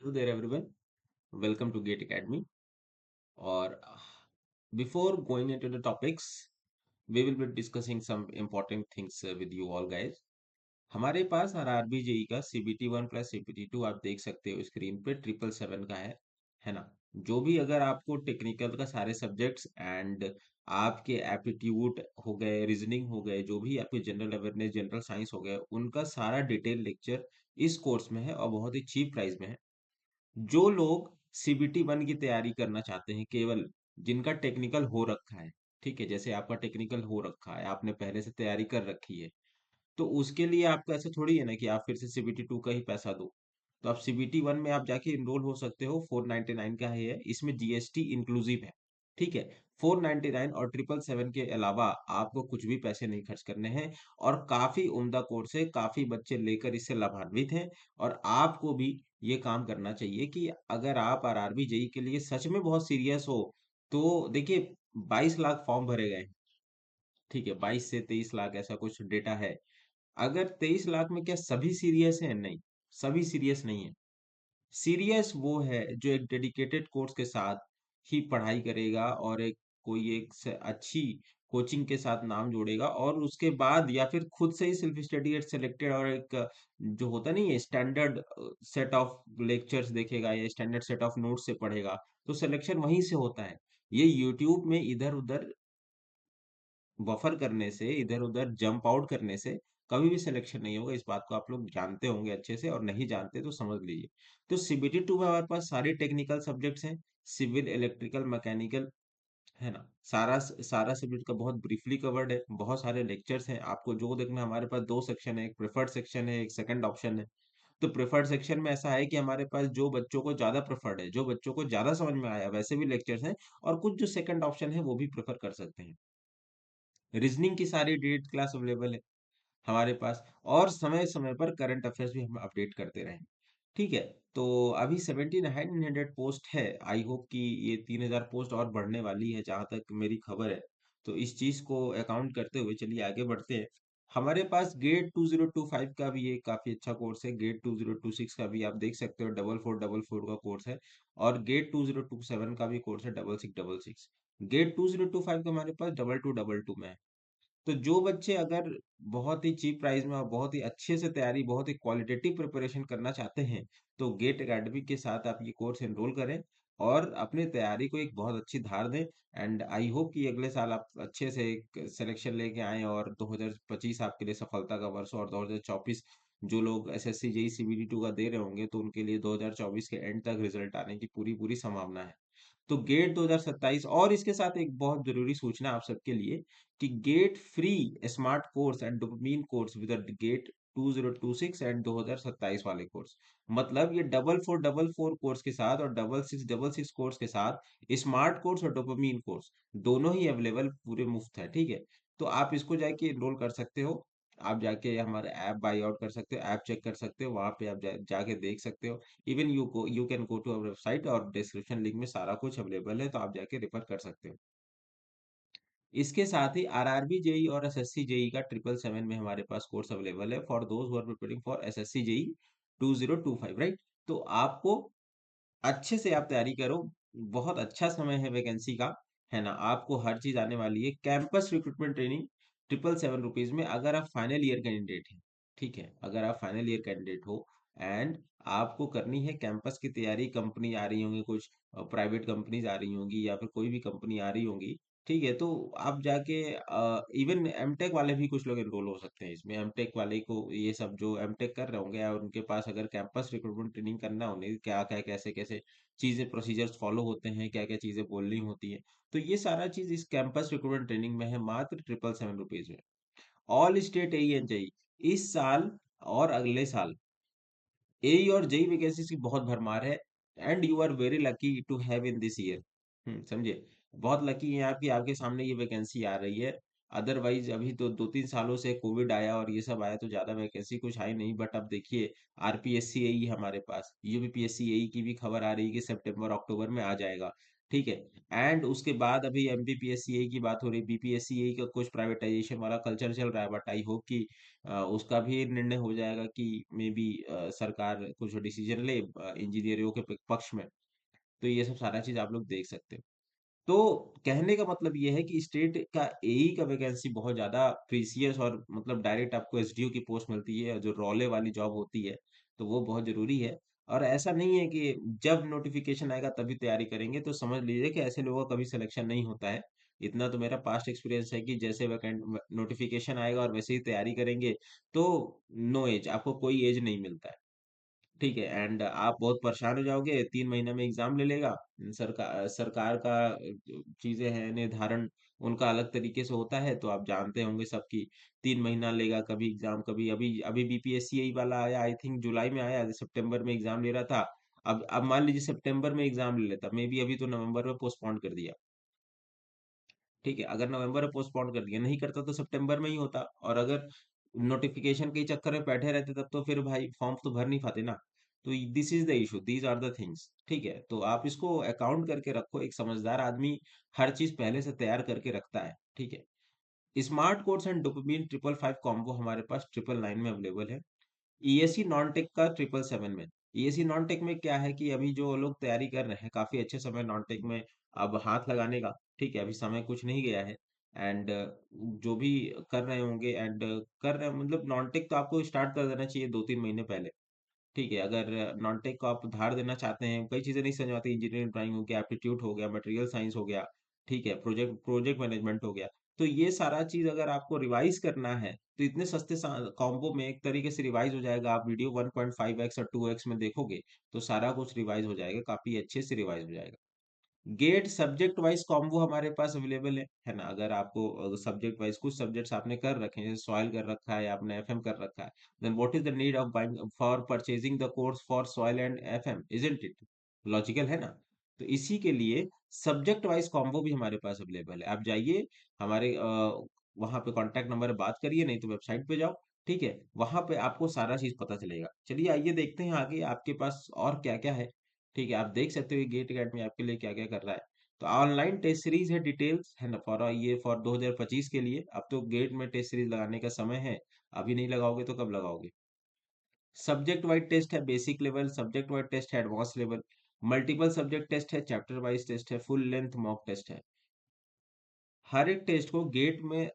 Hello there, everyone. Welcome to Gate Academy. Or before going into the topics, we will be discussing some important things with you all, guys. हमारे पास RRB JE का CBT 1 plus CBT 2 आप देख सकते हो screen पे 777 का है ना। जो भी अगर आपको टेक्निकल का सारे सब्जेक्ट्स एंड आपके एप्टीट्यूड हो गए, रीजनिंग हो गए, जो भी आपके जनरल अवेयरनेस, जनरल साइंस हो गए, उनका सारा डिटेल लेक्चर इस कोर्स में है और बहुत ही चीप प्राइस में है। जो लोग CBT 1 की तैयारी करना चाहते हैं, केवल जिनका टेक्निकल हो रखा है, ठीक है, जैसे आपका टेक्निकल हो रखा है, आपने पहले से तैयारी कर रखी है, तो उसके लिए आपका ऐसा थोड़ी है ना कि आप फिर से CBT 2 का ही पैसा दो। तो आप CBT 1 में आप जाके इनरोल हो सकते हो। 499 का है, इसमें GST इंक्लूसिव है, ठीक है। 499 और 777 के अलावा आपको कुछ भी पैसे नहीं खर्च करने हैं। और काफी उम्दा कोर्स है, काफी बच्चे लेकर इससे लाभान्वित हैं। और आपको भी ये काम करना चाहिए कि अगर आप आरआरबी जेई के लिए सच में बहुत सीरियस हो, तो देखिए 22 लाख फॉर्म भरे गए हैं, ठीक है, 22 से 23 लाख ऐसा कुछ डेटा है। अगर 23 लाख में क्या सभी सीरियस हैं? नहीं, सभी सीरियस नहीं है। सीरियस वो है जो एक डेडिकेटेड कोर्स के साथ ही पढ़ाई करेगा और अच्छी कोचिंग के साथ नाम जोड़ेगा, और उसके बाद या फिर खुद से ही सेल्फ स्टडी एट सिलेक्टेड और एक जो होता नहीं है स्टैंडर्ड सेट ऑफ लेक्चर्स देखेगा या स्टैंडर्ड सेट ऑफ नोट्स से पढ़ेगा, तो सिलेक्शन वहीं से होता है। ये यूट्यूब में इधर उधर बफर करने से, इधर उधर जंप आउट करने से कभी भी सिलेक्शन नहीं होगा। इस बात को आप लोग जानते होंगे अच्छे से, और नहीं जानते तो समझ लीजिए। तो CBT 2 में हमारे पास सारे टेक्निकल सब्जेक्ट्स हैं, सिविल, इलेक्ट्रिकल, मैकेनिकल, है ना। सारा सारा सब्जेक्ट का बहुत ब्रीफली कवर्ड है, बहुत सारे लेक्चर्स हैं। आपको जो देखना, हमारे पास दो सेक्शन है, एक प्रेफर्ड सेक्शन है, एक सेकंड ऑप्शन है। तो प्रेफर्ड सेक्शन में ऐसा है कि हमारे पास जो बच्चों को ज्यादा प्रेफर्ड है, जो बच्चों को ज्यादा समझ में आया, वैसे भी लेक्चर्स हैं। और कुछ जो सेकंड ऑप्शन है वो भी प्रेफर कर सकते हैं। रीजनिंग की सारी डेट क्लास अवेलेबल है हमारे पास। और समय समय पर करंट अफेयर्स भी हम अपडेट करते रहें, ठीक है। तो अभी 7900 पोस्ट है। आई होप कि ये 3000 पोस्ट और बढ़ने वाली है, जहां तक मेरी खबर है। तो इस चीज को अकाउंट करते हुए चलिए आगे बढ़ते हैं। हमारे पास गेट 2025 का भी एक काफी अच्छा कोर्स है। गेट 2026 का भी आप देख सकते हो, 4444 का कोर्स है। और गेट 2027 का भी कोर्स है, 6666। गेट 2025 का हमारे पास 2222 में है। तो जो बच्चे अगर बहुत ही चीप प्राइस में और बहुत ही अच्छे से तैयारी, बहुत ही क्वालिटेटिव प्रिपरेशन करना चाहते हैं, तो गेट एकेडमी के साथ आप ये कोर्स एनरोल करें और अपनी तैयारी को एक बहुत अच्छी धार दें। एंड आई होप कि अगले साल आप अच्छे से एक सिलेक्शन लेके आए और 2025 आपके लिए सफलता का वर्ष हो। और 2024 जो लोग SSC जेई CBT 2 का दे रहे होंगे, तो उनके लिए 2024 के एंड तक रिजल्ट आने की पूरी पूरी संभावना है। तो गेट 2027, और इसके साथ एक बहुत जरूरी सूचना आप सबके लिए कि GATE free smart course and dopamine course with GATE 2026 and 2027 वाले कोर्स, मतलब ये 4444 कोर्स के साथ और 6666 कोर्स के साथ स्मार्ट कोर्स और डोपामीन कोर्स दोनों ही अवेलेबल, पूरे मुफ्त है, ठीक है। तो आप इसको जाके एनरोल कर सकते हो। आप जाके हमारे ऐप बाई आउट कर सकते हो, ऐप चेक कर सकते हो, वहां पे आप जाके देख सकते हो। Even you can go to our website, और डिस्क्रिप्शन लिंक में सारा कुछ अवेलेबल है, तो आप जाके रेफर कर सकते हो। इसके साथ ही आरआरबी जेई और एसएससी जेई का 777 में हमारे पास कोर्स अवेलेबल है for those who are preparing for SSC JE 2025, right. तो आपको अच्छे से आप तैयारी करो। बहुत अच्छा समय है वैकेंसी का, है ना। आपको हर चीज आने वाली है। कैंपस रिक्रूटमेंट ट्रेनिंग 777 रुपीज में, अगर आप फाइनल ईयर कैंडिडेट हैं, ठीक है, अगर आप फाइनल ईयर कैंडिडेट हो एंड आपको करनी है कैंपस की तैयारी, कंपनी आ रही होंगी, कुछ प्राइवेट कंपनीज आ रही होंगी या फिर कोई भी कंपनी आ रही होंगी, ठीक है, तो आप जाके इवन एमटेक वाले भी कुछ लोग एनरोल हो सकते हैं इसमें। एमटेक वाले को, ये सब जो एमटेक कर रहे होंगे और उनके पास अगर कैंपस रिक्रूटमेंट ट्रेनिंग करना हो, उन्हें क्या क्या कैसे कैसे चीजें, प्रोसीजर्स फॉलो होते हैं, क्या क्या चीजें बोलनी होती है, तो ये सारा चीज इस कैंपस रिक्रूटमेंट ट्रेनिंग में है, मात्र 777 रुपीज में। All state AE and JE इस साल और अगले साल एई और जेई वैकेंसीज की बहुत भरमार है। And you are very lucky to have in this year, समझे। बहुत लकी हैं आप कि आपके सामने ये वैकेंसी आ रही है। अदरवाइज अभी तो 2-3 सालों से कोविड आया और ये सब आया, तो ज्यादा वैकेंसी कुछ आई नहीं। बट अब देखिए, आरपीएससी एई हमारे पास, यूपीपीएससी एई की भी खबर आ रही है कि सितंबर अक्टूबर में आ जाएगा। ठीक है। एंड उसके बाद अभी एमपीपीएससीए की बात हो रही, बीपीएससीए का कुछ प्राइवेटाइजेशन वाला कल्चर चल रहा है, बट आई होप कि उसका भी निर्णय हो जाएगा कि मे बी सरकार कुछ डिसीजन ले इंजीनियरों के पक्ष में। तो ये सब सारा चीज आप लोग देख सकते हो। तो कहने का मतलब ये है कि स्टेट का एई का वैकेंसी बहुत ज्यादा प्रीसियस, और मतलब डायरेक्ट आपको एसडीओ की पोस्ट मिलती है, जो रोले वाली जॉब होती है, तो वो बहुत जरूरी है। और ऐसा नहीं है कि जब नोटिफिकेशन आएगा तभी तैयारी करेंगे, तो समझ लीजिए कि ऐसे लोगों का कभी सिलेक्शन नहीं होता है। इतना तो मेरा पास्ट एक्सपीरियंस है कि जैसे वैकेंट नोटिफिकेशन आएगा और वैसे ही तैयारी करेंगे, तो नो एज, आपको कोई एज नहीं मिलता है। ठीक है। एंड आप बहुत परेशान हो जाओगे, 3 महीने में एग्जाम ले लेगा। सरकार का चीजें हैं निर्धारण, उनका अलग तरीके से होता है, तो आप जानते होंगे सबकी। 3 महीना लेगा कभी एग्जाम, कभी अभी अभी बीपीएससी वाला आया, आई थिंक जुलाई में आया, सितंबर में एग्जाम ले रहा था। अब मान लीजिए सितंबर में एग्जाम ले लेता, मे बी अभी तो नवंबर में पोस्टपोन कर दिया। ठीक है, अगर नवंबर में पोस्टपोन कर दिया, नहीं करता तो सितंबर में ही होता। और अगर नोटिफिकेशन के चक्कर में बैठे रहते तब तो फिर भाई फॉर्म तो भर नहीं पाते ना। तो this is the issue, these are the things. ठीक है, तो आप इसको अकाउंट करके रखो। एक समझदार आदमी हर चीज पहले से तैयार करके रखता है। ठीक है। Smart course and dopamine 555 combo हमारे पास 999 में अवेलेबल है। ईएससी नॉन टेक का 777 में। ईएससी नॉन टेक में क्या है कि अभी जो लोग तैयारी कर रहे हैं, काफी अच्छे समय नॉन टेक में अब हाथ लगाने का। ठीक है, अभी समय कुछ नहीं गया है। एंड जो भी कर रहे होंगे, एंड कर रहे हैं, मतलब नॉन टेक तो आपको स्टार्ट कर देना चाहिए 2-3 महीने पहले। ठीक है, अगर नॉन टेक को आप उधार देना चाहते हैं, कई चीजें नहीं समझ में आती, इंजीनियरिंग ड्राइंग हो गया, एप्टीट्यूड हो गया, मटेरियल साइंस हो गया, ठीक है, प्रोजेक्ट प्रोजेक्ट मैनेजमेंट हो गया, तो ये सारा चीज अगर आपको रिवाइज करना है, तो इतने सस्ते कॉम्बो में एक तरीके से रिवाइज हो जाएगा। आप वीडियो 1.5x और 2x में देखोगे, तो सारा कुछ रिवाइज हो जाएगा, काफी अच्छे से रिवाइज हो जाएगा। गेट सब्जेक्ट वाइज कॉम्बो हमारे पास अवेलेबल है ना। अगर आपको सब्जेक्ट वाइज कुछ सब्जेक्ट्स आपने कर रखे हैं, जैसे सॉइल कर रखा है, आपने एफएम कर रखा है, then what is the need of buying for purchasing the course for soil and FM, isn't it logical, है ना। तो इसी के लिए सब्जेक्ट वाइज कॉम्बो भी हमारे पास अवेलेबल है। आप जाइए हमारे वहां पे कांटेक्ट नंबर बात करिए, नहीं तो वेबसाइट पे जाओ। ठीक है, वहां पे आपको सारा चीज पता चलेगा। चलिए आइए देखते हैं आगे आपके पास और क्या क्या है। ठीक है, आप देख सकते हो गेट अकेडमी आपके लिए क्या क्या कर रहा है। तो ऑनलाइन टेस्ट सीरीज है, डिटेल्स है ना, फॉर ये फॉर 2025 के लिए। अब तो गेट में टेस्ट सीरीज लगाने का समय है, अभी नहीं लगाओगे तो कब लगाओगे। सब्जेक्ट वाइज टेस्ट है, basic level, subject wise test है, advance level, multiple subject test है, चैप्टर वाइज टेस्ट है, फुल लेंथ मॉक टेस्ट है। हर एक टेस्ट को गेट में,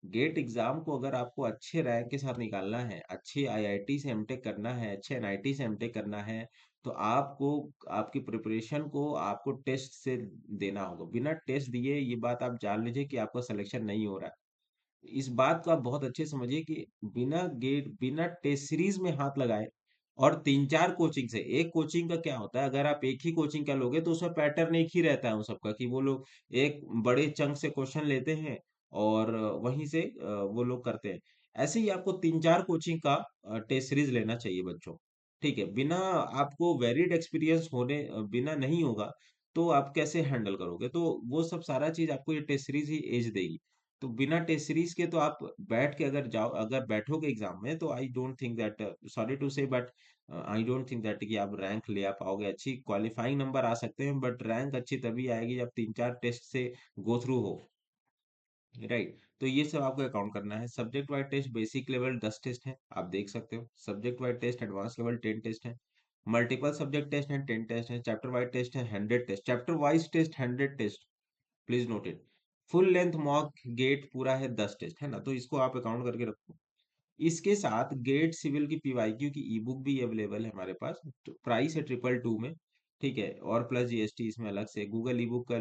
गेट एग्जाम को अगर आपको अच्छे रैंक के साथ निकालना है, अच्छे आईआईटी से एमटेक करना है, अच्छे एनआईटी से एमटेक करना है, तो आपको आपकी प्रिपरेशन को आपको टेस्ट से देना होगा। बिना टेस्ट दिए ये बात आप जान लीजिए कि आपका सिलेक्शन नहीं हो रहा है। इस बात को आप बहुत अच्छे से समझिए कि बिना गेट बिना टेस्ट सीरीज में हाथ लगाए, और 3-4 कोचिंग से, एक कोचिंग का क्या होता है, अगर आप एक ही कोचिंग का लोगे तो उसमें पैटर्न एक ही रहता है उन सबका, कि वो लोग एक बड़े चंक से क्वेश्चन लेते हैं और वहीं से वो लोग करते हैं। ऐसे ही आपको 3-4 कोचिंग का टेस्ट सीरीज लेना चाहिए बच्चों। ठीक है, बिना आपको वेरिड एक्सपीरियंस होने बिना नहीं होगा, तो आप कैसे हैंडल करोगे। तो वो सब सारा चीज आपको ये टेस्ट सीरीज ही एज देगी। तो बिना टेस्ट सीरीज के तो आप बैठ के अगर जाओ, अगर बैठोगे एग्जाम में, तो I don't think that, sorry to say, but I don't think that कि आप रैंक ले आ पाओगे। अच्छी क्वालिफाइंग नंबर आ सकते हैं, बट रैंक अच्छी तभी आएगी जब 3-4 टेस्ट से गो थ्रू हो। राइट, तो ये सब आपको अकाउंट करना है। Subject wise test basic level 10 test है, आप देख सकते हो। Subject wise test advance level 10 test है। मल्टीपल सब्जेक्ट टेस्ट है, 10 टेस्ट है। चैप्टर वाइज टेस्ट है, 100 test. Chapter wise test 100 test, please note it. Full length mock GATE पूरा है 10 टेस्ट, है ना। तो इसको आप अकाउंट करके रखो। इसके साथ गेट सिविल की पीवाईक्यू की ई बुक भी अवेलेबल है हमारे पास, तो प्राइस है 222 में। ठीक है, और प्लस जीएसटी इसमें अलग से, गूगल ई बुक का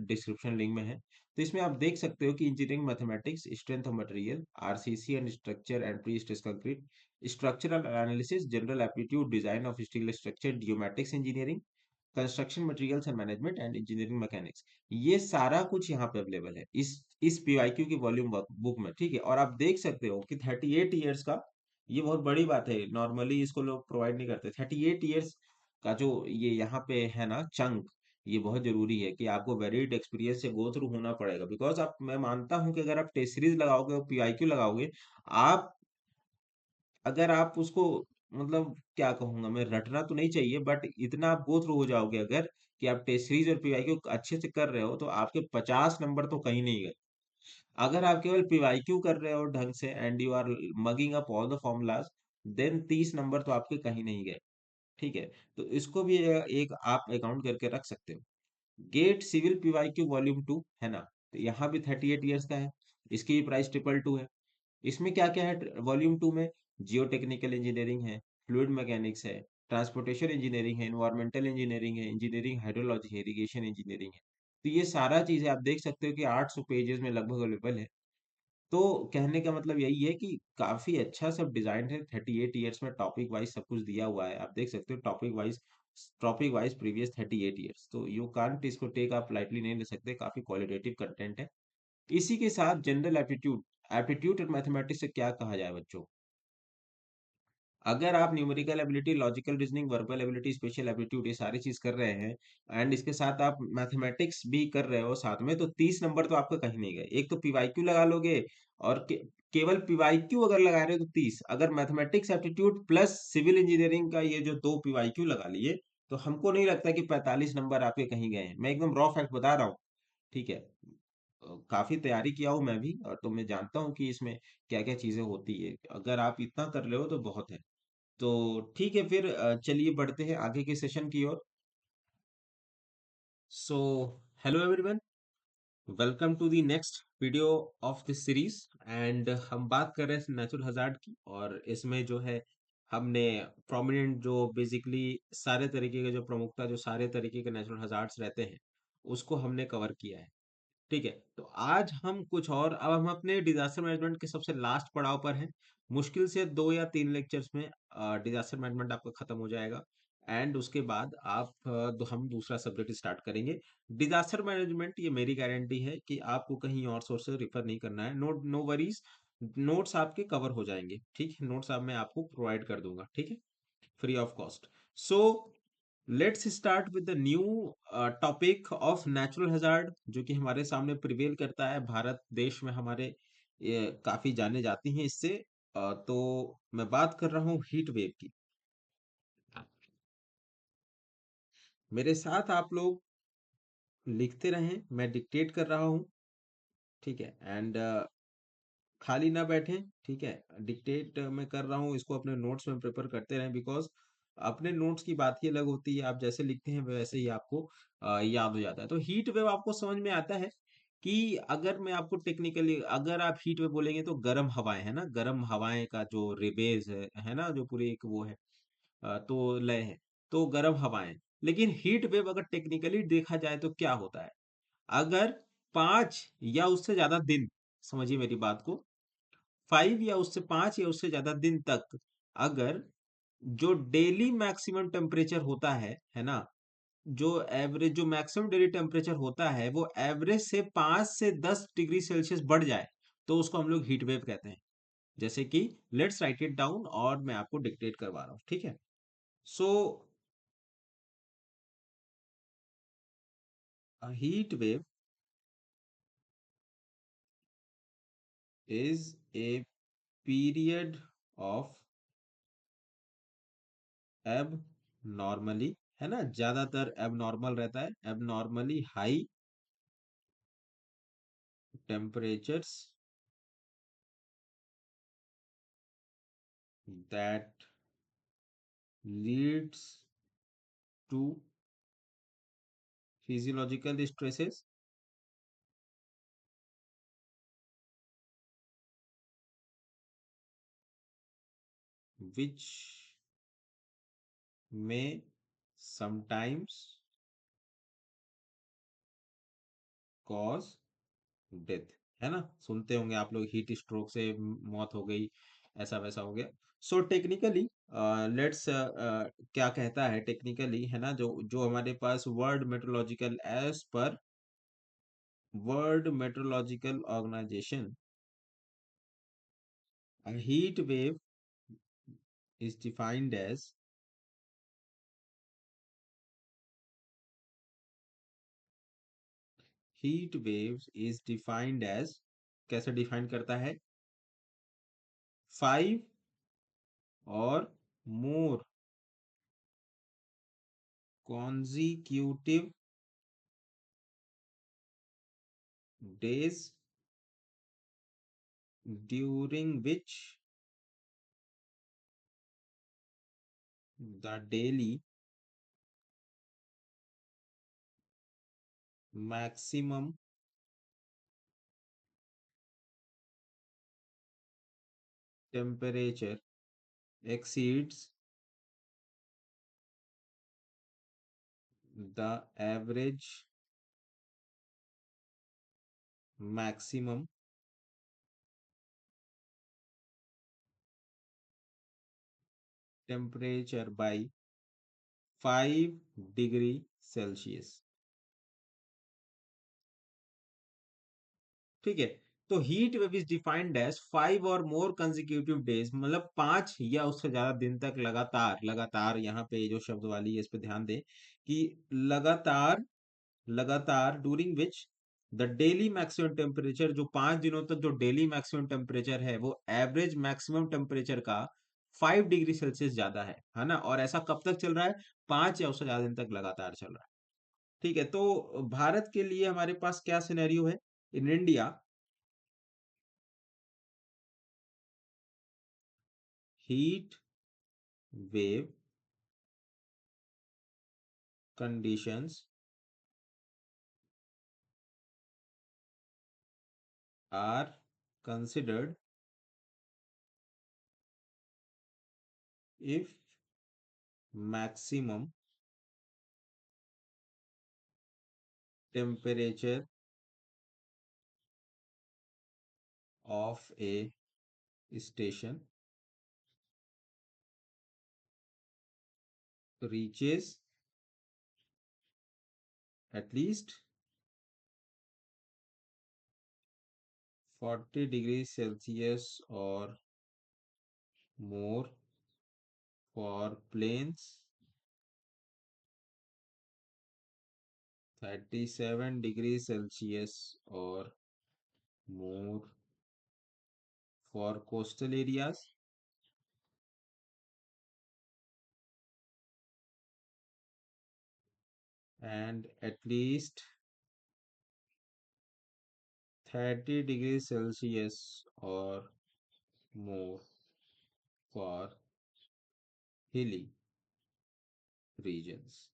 डिस्क्रिप्शन लिंक में है। तो इसमें आप देख सकते हो कि engineering mathematics, strength of material, RCC and structure and pre stress concrete, structural analysis, general aptitude, design of steel structure, geometrics engineering, construction materials and management and engineering mechanics, ये सारा कुछ यहाँ पे अवेलेबल है इस पीवाईक्यू की volume book में। ठीक है, और आप देख सकते हो कि 38 ईयर्स का, ये बहुत बड़ी बात है, नॉर्मली इसको लोग प्रोवाइड नहीं करते। 38 ईयर्स का जो ये यहाँ पे है ना चंक, ये बहुत जरूरी है कि आपको वेरिड एक्सपीरियंस से गो थ्रू होना पड़ेगा। बिकॉज आप, मैं मानता हूँ कि अगर आप टेस्ट सीरीज लगाओगे और पीआईक्यू लगाओगे, आप, अगर आप उसको मतलब क्या कहूंगा मैं, रटना तो नहीं चाहिए, बट इतना आप गो थ्रू हो जाओगे अगर कि आप टेस्ट सीरीज और पीवाईक्यू अच्छे से कर रहे हो तो आपके 50 नंबर तो कहीं नहीं गए। अगर आप केवल पीवाईक्यू कर रहे हो ढंग से and you are mugging up all the formulas, then 30 number तो आपके कहीं नहीं गए। ठीक है, तो इसको भी एक आप अकाउंट करके रख सकते हो। गेट सिविल पीवाईक्यू वॉल्यूम 2 है ना, तो यहाँ भी 38 ईयर्स का है। इसकी भी प्राइस 222 है। इसमें क्या क्या है वॉल्यूम 2 में? जियो टेक्निकल इंजीनियरिंग है, फ्लूइड मैकेनिक्स है, ट्रांसपोर्टेशन इंजीनियरिंग है, इन्वायरमेंटल इंजीनियरिंग है, इंजीनियरिंग हाइड्रोलॉजी है, इरिगेशन इंजीनियरिंग है। तो ये सारा चीजें आप देख सकते हो कि 800 पेजेस में लगभग अवेलेबल है। तो कहने का मतलब यही है कि काफी अच्छा सब डिजाइन है। 38 ईयर्स में टॉपिक वाइज सब कुछ दिया हुआ है, आप देख सकते हो टॉपिक वाइज प्रीवियस 38 ईयर्स, तो यू कांट इसको टेक आप लाइटली नहीं ले सकते, काफी क्वालिटेटिव कंटेंट है। इसी के साथ जनरल एप्टीट्यूड, एप्टीट्यूड और मैथमेटिक्स से क्या कहा जाए बच्चों? अगर आप numerical ability, logical reasoning, verbal ability, special aptitude ये सारी चीज कर रहे हैं एंड इसके साथ आप मैथमेटिक्स भी कर रहे हो साथ में, तो 30 नंबर तो आपका कहीं नहीं गए। एक तो पीवाईक्यू लगा लोगे, और केवल पीवाईक्यू अगर लगा रहे हो तो 30, अगर mathematics aptitude plus civil engineering का ये जो दो पीवाईक्यू लगा लिए, तो हमको नहीं लगता कि 45 नंबर आपके कहीं गए हैं। मैं एकदम रॉ फैक्ट बता रहा हूँ। ठीक है, काफी तैयारी किया हूँ मैं भी, और तो मैं जानता हूँ कि इसमें क्या क्या चीजें होती है। अगर आप इतना कर रहे हो तो बहुत है। तो ठीक है, फिर चलिए बढ़ते हैं आगे के सेशन की ओर। So hello everyone, welcome to the next video of this series. And हम बात कर रहे हैं नेचुरल हजार्ड की, और इसमें जो है हमने प्रोमिनेंट जो बेसिकली सारे तरीके के जो प्रमुखता जो सारे तरीके के नेचुरल हजार्ड्स रहते हैं उसको हमने कवर किया है। ठीक है, तो आज हम कुछ और, अब हम अपने डिजास्टर मैनेजमेंट के सबसे लास्ट पड़ाव पर हैं। मुश्किल से 2 या 3 लेक्चर्स में डिजास्टर मैनेजमेंट आपका खत्म हो जाएगा। एंड उसके बाद हम दूसरा सब्जेक्ट स्टार्ट करेंगे। डिजास्टर मैनेजमेंट, ये मेरी गारंटी है कि आपको कहीं और सोर्स से रेफर नहीं करना है। नो वरीज, नोट्स आपके कवर हो जाएंगे। ठीक है, नोट्स आप मैं आपको प्रोवाइड कर दूंगा, ठीक है, free of cost. So let's start with the new topic of natural hazard, जो कि हमारे सामने प्रिवेल करता है भारत देश में हमारे। ये काफी जाने जाती हैं इससे। तो मैं बात कर रहा हूँ हीट वेव की। मेरे साथ आप लोग लिखते रहें, मैं डिक्टेट कर रहा हूँ। ठीक है, एंड खाली ना बैठें। ठीक है, डिक्टेट मैं कर रहा हूँ, इसको अपने नोट्स में प्रिपेयर करते रहें, बिकॉज अपने नोट्स की बात ही अलग होती है। आप जैसे लिखते हैं वैसे ही आपको याद हो जाता है। तो हीट वेव आपको समझ में आता है कि अगर मैं आपको टेक्निकली, अगर आप हीट वेव बोलेंगे तो गर्म हवाएं है ना, गर्म हवाएं का जो रिबेज है ना, जो पूरी एक वो है, तो लय है, तो गर्म हवाएं। लेकिन हीट वेव अगर टेक्निकली देखा जाए तो क्या होता है? अगर 5 या उससे ज्यादा दिन, समझिए मेरी बात को, 5 या उससे 5 या उससे ज्यादा दिन तक, अगर जो डेली मैक्सिमम टेम्परेचर होता है ना, जो एवरेज जो मैक्सिमम डेली टेम्परेचर होता है वो एवरेज से 5 से 10 डिग्री सेल्सियस बढ़ जाए, तो उसको हम लोग हीट वेव कहते हैं। जैसे कि लेट्स राइट इट डाउन, और मैं आपको डिक्टेट करवा रहा हूँ, ठीक है। So heat wave is a period of एब नॉर्मली, है ना, ज्यादातर एब नॉर्मल रहता है, एब normally high temperatures that leads to physiological stresses which may sometimes cause death, है ना। सुनते होंगे आप लोग, हीट स्ट्रोक से मौत हो गई, ऐसा वैसा हो गया। सो टेक्निकली लेट्स क्या कहता है टेक्निकली, है ना, जो जो हमारे पास world meteorological organisation, a heat wave is defined as heat waves is defined as, कैसे डिफाइन करता है? 5 और more consecutive days during which the daily maximum temperature exceeds the average maximum temperature by 5 degree Celsius. ठीक है। तो heat wave is defined as 5 और मोर consecutive days, मतलब 5 या उससे ज्यादा दिन तक लगातार, लगातार यहाँ पे जो शब्द वाली है इस पे ध्यान दें कि लगातार, लगातार during which the daily maximum temperature, जो 5 दिनों तक जो डेली मैक्सिमम टेम्परेचर है वो एवरेज मैक्सिमम टेम्परेचर का 5 डिग्री सेल्सियस ज्यादा है ना। और ऐसा कब तक चल रहा है? 5 या उससे ज्यादा दिन तक लगातार चल रहा है। ठीक है। तो भारत के लिए हमारे पास क्या सिनेरियो है? In India, heat wave conditions are considered if maximum temperature of a station reaches at least 40 degrees Celsius or more for planes, 37 degrees Celsius or more for coastal areas, and at least 30 degrees Celsius or more for hilly regions.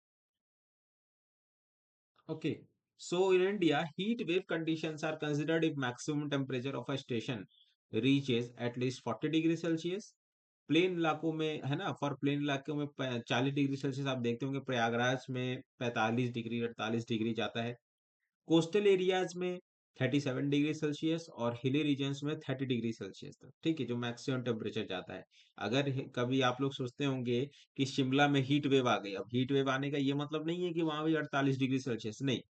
Okay. So in India, heat wave conditions are considered if maximum temperature of a station reaches at least 40 degree Celsius. Plain इलाकों में है ना, for plane इलाकों में 40 degree Celsius आप देखते होंगे, प्रयागराज में 45 डिग्री 48 डिग्री जाता है। कोस्टल एरियाज में 37 डिग्री सेल्सियस और हिली रीजन्स में 30 डिग्री सेल्सियस तक। ठीक है, जो मैक्सिमम टेम्परेचर जाता है। अगर कभी आप लोग सोचते होंगे कि शिमला में हीट वेव आ गई, अब हीट वेव आने का ये मतलब नहीं है कि वहां भी 48 डिग्री सेल्सियस, नहीं।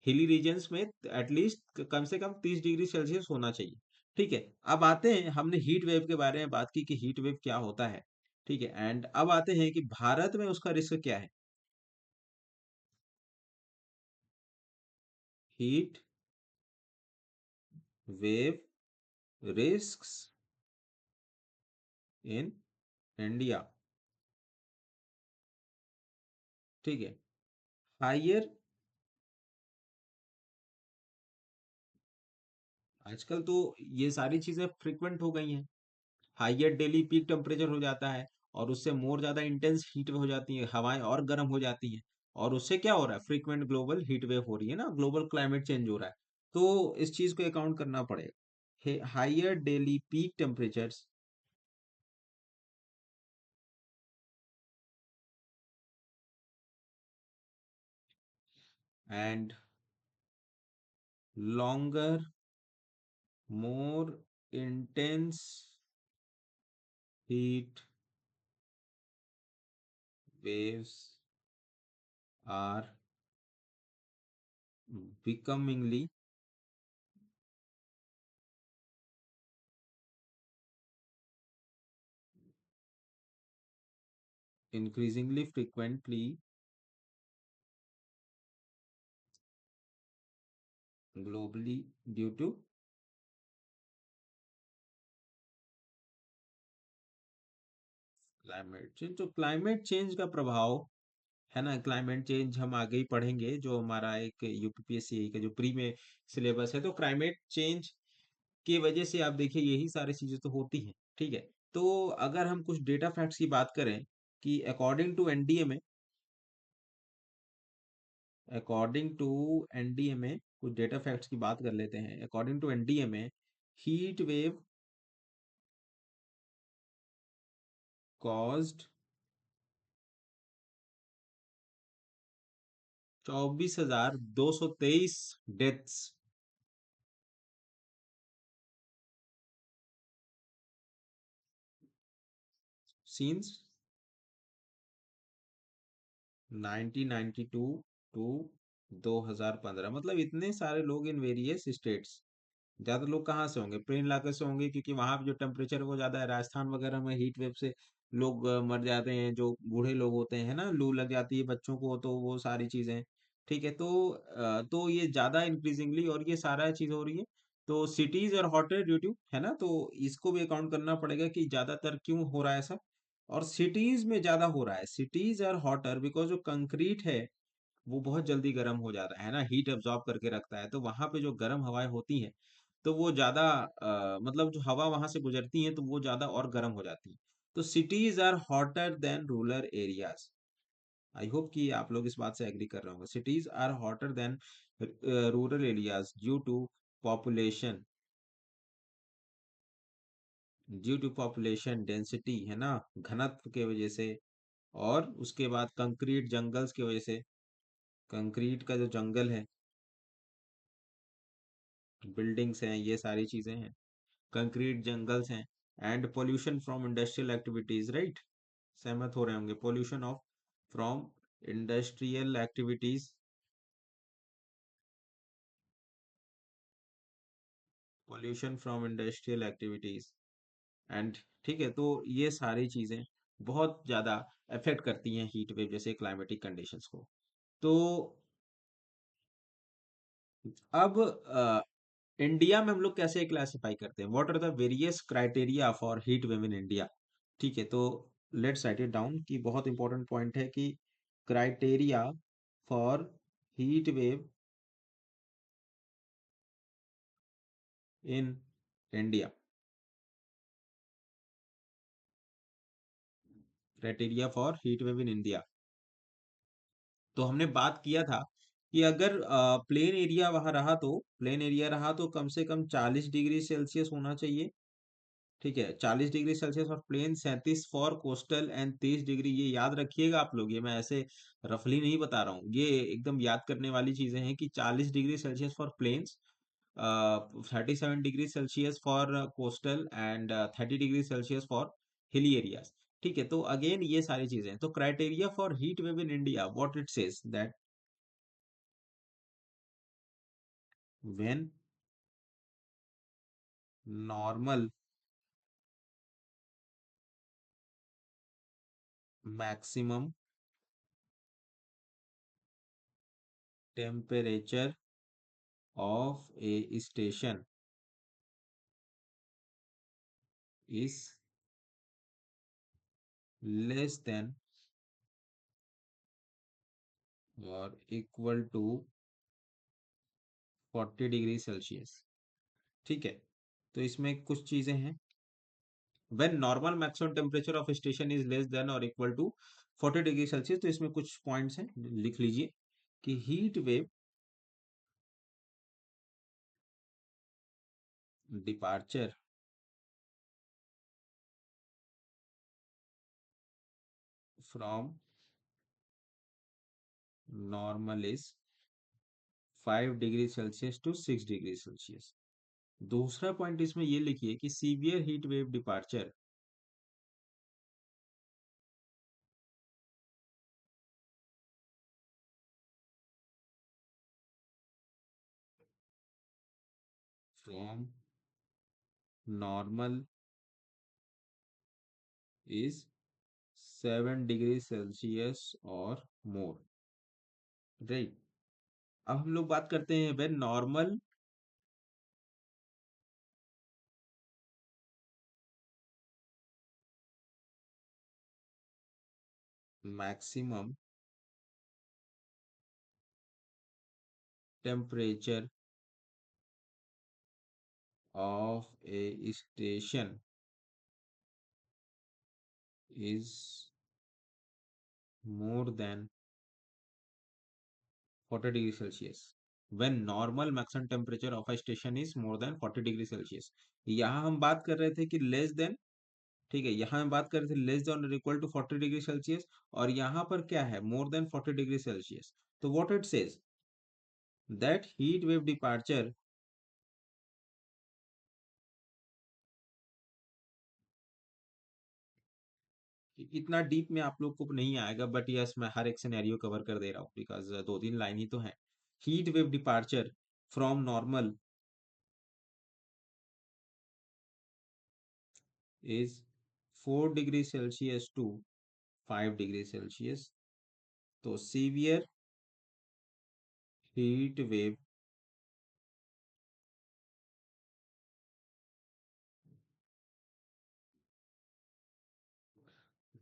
हिली रीजन्स में एटलीस्ट कम से कम 30 डिग्री सेल्सियस होना चाहिए। ठीक है। अब आते हैं, हमने हीट वेव के बारे में बात की कि हीट वेव क्या होता है। ठीक है। एंड अब आते हैं कि भारत में उसका रिस्क क्या है। Heat wave risks in India. ठीक है। हायर, आजकल तो ये सारी चीजें फ्रिक्वेंट हो गई हैं। हायर डेली पीक टेम्परेचर हो जाता है, और उससे मोर ज्यादा इंटेंस हीट हो जाती है, हवाएं और गर्म हो जाती हैं। और उससे क्या हो रहा है? फ्रीक्वेंट ग्लोबल हीट वेव हो रही है ना, ग्लोबल क्लाइमेट चेंज हो रहा है। तो इस चीज को अकाउंट करना पड़ेगा। Higher daily peak temperatures and longer more intense heat waves are becomingly increasingly frequently globally due to climate change, तो क्लाइमेट चेंज का प्रभाव है ना, क्लाइमेट चेंज हम आगे ही पढ़ेंगे, जो हमारा एक यूपीपीएससी का जो प्री में सिलेबस है, तो क्लाइमेट चेंज की वजह से आप देखिए यही सारी चीजें तो होती हैं। ठीक है, तो अगर हम कुछ डेटा फैक्ट्स की बात करें कि अकॉर्डिंग टू एनडीएमए कुछ डेटा फैक्ट्स की बात कर लेते हैं। According to NDMA, heat wave caused 24,223 deaths since 1992 to 2015, मतलब इतने सारे लोग इन वेरियस स्टेट्स। ज्यादा लोग कहाँ से होंगे? प्लेन इलाके से होंगे, क्योंकि वहां पे जो टेम्परेचर है वो ज्यादा है। राजस्थान वगैरह में हीट वेव से लोग मर जाते हैं, जो बूढ़े लोग होते हैं ना, लू लग जाती है बच्चों को, तो वो सारी चीजें। ठीक है, तो ये ज्यादा इंक्रीजिंगली और ये सारा चीज हो रही है। तो सिटीज और हॉटर ड्यू टू, है ना, तो इसको भी अकाउंट करना पड़ेगा कि ज्यादातर क्यों हो रहा है ऐसा। और सिटीज में ज्यादा हो रहा है, सिटीज आर हॉटर बिकॉज जो कंक्रीट है वो बहुत जल्दी गर्म हो जाता है ना, हीट एब्जॉर्ब करके रखता है, तो वहां पे जो गर्म हवाएं होती हैं तो वो ज्यादा मतलब जो हवा वहां से गुजरती है तो वो ज्यादा और गर्म हो जाती है। तो cities are hotter than rural areas. I hope कि आप लोग इस बात से एग्री कर रहे होंगे। Cities are hotter than rural areas due to population density, है ना, घनत्व के वजह से। और उसके बाद कंक्रीट जंगल्स की वजह से, कंक्रीट का जो जंगल है, बिल्डिंग्स हैं, ये सारी चीजें हैं, कंक्रीट जंगल्स हैं। And pollution from industrial activities, right? सहमत हो रहे होंगे, pollution of from industrial activities, pollution from industrial activities and, ठीक है, तो ये सारी चीजें बहुत ज्यादा अफेक्ट करती हैं हीट वेव जैसे क्लाइमेटिक कंडीशंस को। तो अब इंडिया में हम लोग कैसे क्लासिफाई करते हैं? What are the various criteria for heat wave in India? ठीक है, तो लेट्स राइट इट डाउन कि बहुत इंपॉर्टेंट पॉइंट है कि criteria for heat wave in India, criteria for heat wave in India. तो हमने बात किया था कि अगर प्लेन एरिया रहा तो कम से कम 40 डिग्री सेल्सियस होना चाहिए। ठीक है, 40 डिग्री सेल्सियस और plain, 37 for coastal and 30 degree. ये याद रखिएगा आप लोग, ये मैं ऐसे रफली नहीं बता रहा हूँ, ये एकदम याद करने वाली चीजें हैं कि 40 degree Celsius for plains, 37 degree Celsius for coastal and 30 degree Celsius for hilly areas. ठीक है, तो अगेन ये सारी चीजें, तो criteria for heat wave in India, what it says that when normal maximum temperature of a station is less than और equal to 40 degree Celsius. ठीक है, तो इसमें कुछ चीजें हैं। When normal maximum temperature of station is less than और equal to 40 degree Celsius, तो इसमें कुछ पॉइंट्स हैं, लिख लीजिए कि heat wave departure from normal is 5 degree Celsius to 6 degree Celsius. दूसरा पॉइंट इसमें ये लिखिए कि severe heat wave departure from normal is 7 degree Celsius और मोर, राइट? अब हम लोग बात करते हैं when normal maximum temperature of a station is more than 40 degree Celsius when normal maximum temperature of a station is more than 40 degree Celsius. यहाँ हम बात कर रहे थे कि लेस देन, ठीक है, यहाँ हम बात कर रहे थे लेस देन और इक्वल टू 40 डिग्री सेल्सियस, और यहाँ पर क्या है, मोर देन 40 डिग्री सेल्सियस। तो what it says, that heat wave departure, इतना डीप में आप लोग को नहीं आएगा, बट यस मैं हर एक सिनेरियो कवर कर दे रहा हूँ बिकॉज दो तीन लाइन ही तो है। Heat wave departure from normal is 4 degree Celsius to 5 degree Celsius. तो severe heat wave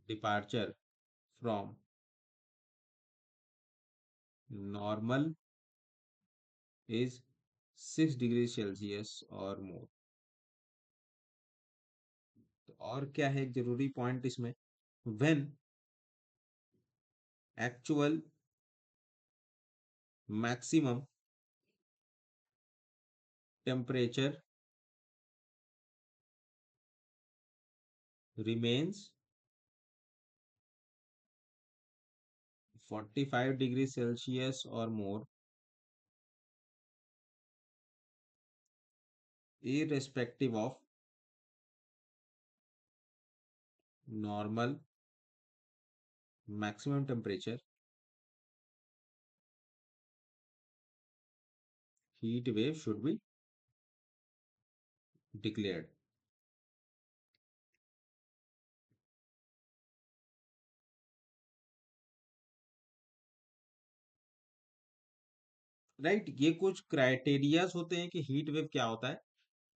departure from normal is 6 degree Celsius और मोर। और क्या है एक जरूरी पॉइंट इसमें, when actual maximum temperature remains 45 degree Celsius और more irrespective of normal maximum temperature, heat wave should be declared। Right, ये कुछ क्राइटेरियाज होते हैं कि हीट वेव क्या होता है।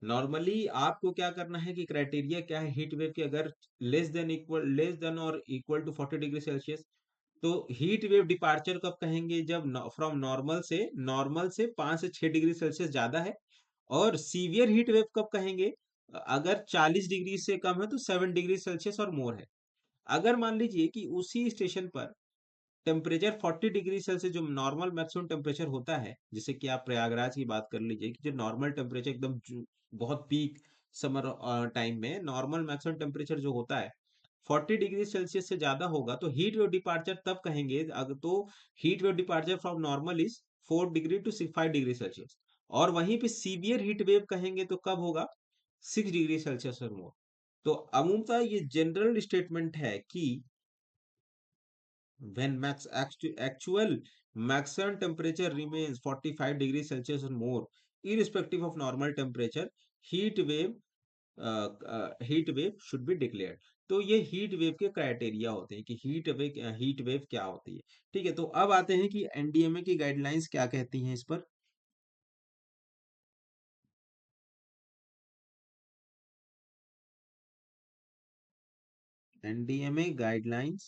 नॉर्मली आपको क्या करना है कि क्राइटेरिया क्या है हीट वेव के, अगर लेस देन और इक्वल टू 40 डिग्री सेल्सियस, तो हीट वेव डिपार्चर कब कहेंगे, जब फ्रॉम नॉर्मल से 5 से 6 डिग्री सेल्सियस ज्यादा है। और सीवियर हीट वेव कब कहेंगे, अगर 40 डिग्री से कम है तो 7 डिग्री सेल्सियस और मोर है। अगर मान लीजिए कि उसी स्टेशन पर टेम्परेचर 40 डिग्री सेल्सियस जो नॉर्मल मैक्सिमम टेम्परेचर होता है, जैसे कि आप प्रयागराज की बात कर लीजिए कि जो नॉर्मल टेम्परेचर एकदम बहुत पीक समर टाइम में नॉर्मल मैक्सिमम टेम्परेचर जो होता है 40 डिग्री सेल्सियस से ज्यादा होगा, तो हीट वेव डिपार्चर तब कहेंगे, अगर तो heat wave departure from normal is 4 degree to 5 degree Celsius. और वहीं पे सीवियर हीट वेव कहेंगे तो कब होगा, 6 डिग्री सेल्सियस और मोर। तो अमूमतः ये जनरल स्टेटमेंट है कि when actual maximum temperature remains 45 degrees Celsius or more, irrespective of normal temperature, heat wave heat wave should be declared. तो ये हीट वेव के क्राइटेरिया होते हैं कि हीट वेव क्या होती है। ठीक है, तो अब आते हैं कि एनडीएमए की गाइडलाइंस क्या कहती हैं इस पर। एनडीएमए गाइडलाइंस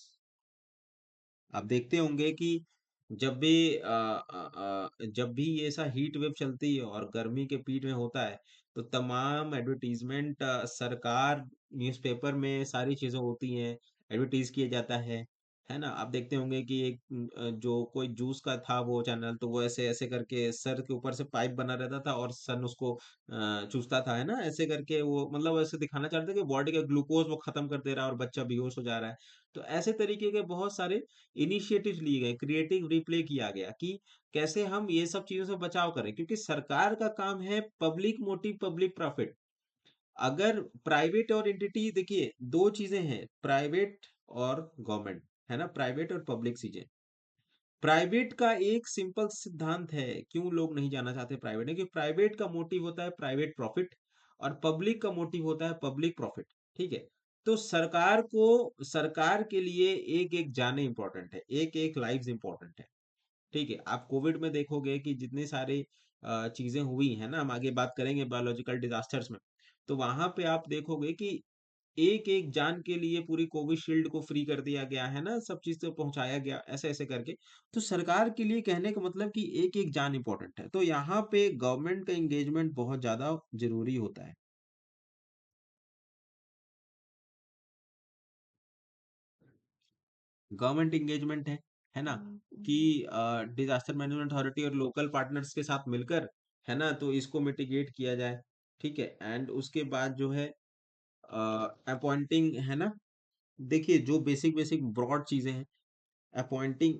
आप देखते होंगे कि जब भी ऐसा हीट वेव चलती है और गर्मी के पीक में होता है, तो तमाम एडवर्टीजमेंट सरकार न्यूज़पेपर में सारी चीजें होती हैं, एडवर्टीज किया जाता है ना। आप देखते होंगे कि एक जो कोई जूस का था वो चैनल, तो वो ऐसे ऐसे करके सर के ऊपर से पाइप बना रहता था और सन उसको चूसता था, है ना, ऐसे करके वो मतलब ऐसे दिखाना चाहते थे कि बॉडी का ग्लूकोज वो खत्म कर दे रहा है और बच्चा बेहोश हो जा रहा है। तो ऐसे तरीके के बहुत सारे इनिशिएटिव लिए गए, क्रिएटिव रिप्ले किया गया कि कैसे हम ये सब चीजों से बचाव करें, क्योंकि सरकार का काम है पब्लिक मोटिव पब्लिक प्रॉफिट। अगर प्राइवेट और एंटिटी, देखिए दो चीजें हैं, प्राइवेट और गवर्नमेंट, है ना, प्राइवेट और पब्लिक चीजें। प्राइवेट का एक सिंपल सिद्धांत है, क्यों लोग नहीं जाना चाहते प्राइवेट है, कि प्राइवेट का मोटिव होता है प्राइवेट प्रॉफिट और पब्लिक का मोटिव होता है पब्लिक प्रॉफिट। ठीक है, तो सरकार के लिए एक एक जाने इंपॉर्टेंट है, एक एक लाइफ इंपॉर्टेंट है। ठीक है, आप कोविड में देखोगे कि जितने सारे चीजें हुई है ना, हम आगे बात करेंगे बायोलॉजिकल डिजास्टर्स में, तो वहां पे आप देखोगे कि एक एक जान के लिए पूरी कोविशील्ड को फ्री कर दिया गया है ना, सब चीज तो पहुंचाया गया ऐसे ऐसे करके। तो सरकार के लिए कहने का मतलब कि एक एक जान इंपॉर्टेंट है, तो यहाँ पे गवर्नमेंट का एंगेजमेंट बहुत ज्यादा जरूरी होता है। गवर्नमेंट इंगेजमेंट है ना, कि डिजास्टर मैनेजमेंट अथॉरिटी और लोकल पार्टनर्स के साथ मिलकर, है ना, तो इसको मिटिगेट किया जाए। ठीक है, एंड उसके बाद जो है अपॉइंटिंग, है ना, देखिए जो बेसिक बेसिक ब्रॉड चीजें हैं, appointing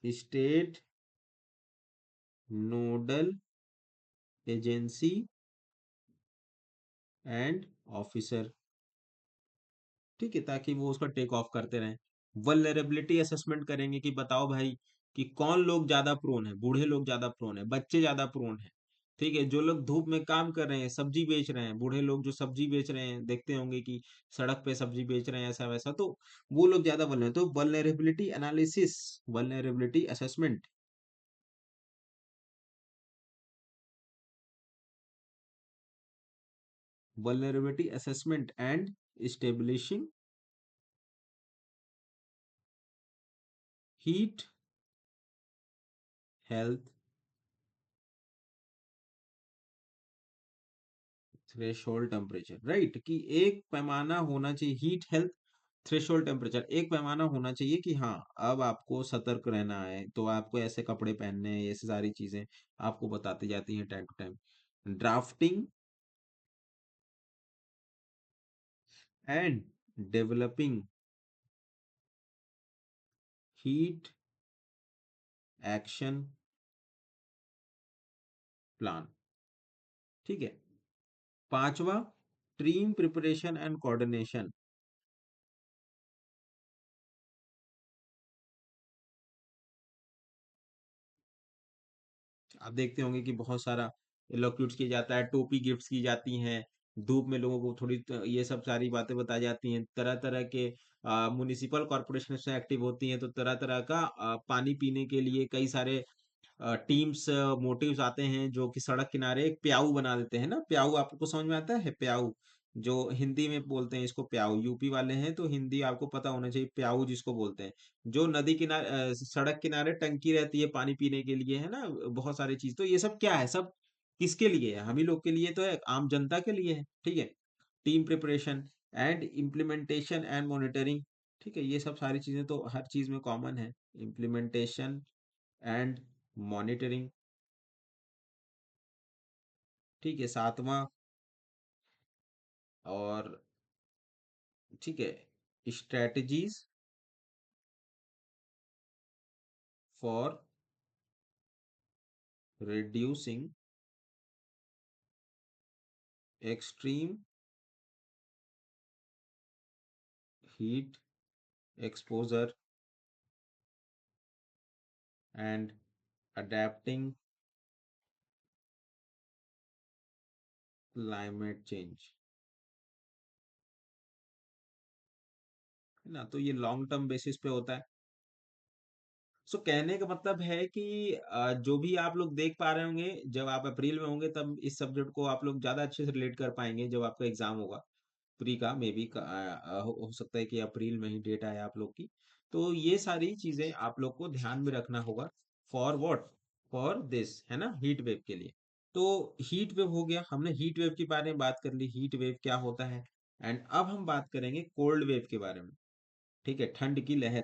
state nodal agency and officer. ठीक है, ताकि वो उसका टेक ऑफ करते रहें। वल्नरेबिलिटी असेसमेंट करेंगे कि बताओ भाई कि कौन लोग ज्यादा प्रोन है, बूढ़े लोग ज्यादा प्रोन है, बच्चे ज्यादा प्रोन है। ठीक है, जो लोग धूप में काम कर रहे हैं, सब्जी बेच रहे हैं, बूढ़े लोग जो सब्जी बेच रहे हैं, देखते होंगे कि सड़क पे सब्जी बेच रहे हैं ऐसा वैसा, तो वो लोग ज्यादा वल्नरेबल, तो vulnerability analysis, vulnerability assessment, vulnerability assessment and establishing heat health threshold temperature, right, कि एक पैमाना होना चाहिए, हीट हेल्थ थ्रेशोल्ड टेम्परेचर, एक पैमाना होना चाहिए कि हाँ अब आपको सतर्क रहना है, तो आपको ऐसे कपड़े पहनने हैं, ऐसी सारी चीजें आपको बताती जाती हैं time to time. Drafting and developing heat action plan. ठीक है, पांचवा, टीम प्रिपरेशन एंड कोऑर्डिनेशन। आप देखते होंगे कि बहुत सारा इलोक्यूट किया जाता है, टोपी गिफ्ट्स की जाती हैं, धूप में लोगों को थोड़ी ये सब सारी बातें बताई जाती हैं, तरह तरह के म्युनिसिपल कॉरपोरेशन से एक्टिव होती हैं, तो तरह तरह का पानी पीने के लिए कई सारे टीम्स मोटिव्स आते हैं, जो कि सड़क किनारे एक प्याऊ बना देते हैं ना, प्याऊ आपको समझ में आता है, प्याऊ, जो हिंदी में बोलते हैं इसको प्याऊ, यूपी वाले हैं तो हिंदी आपको पता होना चाहिए, प्याऊ जिसको बोलते हैं। जो नदी किनारे सड़क किनारे टंकी रहती है पानी पीने के लिए, है ना, बहुत सारी चीज, तो ये सब क्या है, सब किसके लिए है, हम ही लोग के लिए तो है, आम जनता के लिए है। ठीक है, team preparation and implementation and monitoring. ठीक है, ये सब सारी चीजें तो हर चीज में कॉमन है, इम्प्लीमेंटेशन एंड मॉनिटरिंग। ठीक है, सातवां, और ठीक है, strategies for reducing extreme heat exposure and adapting climate change. है ना, तो ये लॉन्ग टर्म बेसिस पे होता है। सो कहने का मतलब है कि जो भी आप लोग देख पा रहे होंगे, जब आप अप्रैल में होंगे तब इस सब्जेक्ट को आप लोग ज्यादा अच्छे से रिलेट कर पाएंगे, जब आपका एग्जाम होगा प्री का, मे बी हो सकता है कि अप्रैल में ही डेट आए आप लोग की। तो ये सारी चीजें आप लोग को ध्यान में रखना होगा, फॉर व्हाट, फॉर दिस, है ना, हीट वेव के लिए। तो हीट वेव हो गया, हमने हीट वेव के बारे में बात कर ली, हीट वेव क्या होता है। एंड अब हम बात करेंगे कोल्ड वेव के बारे में। ठीक है, ठंड की लहर।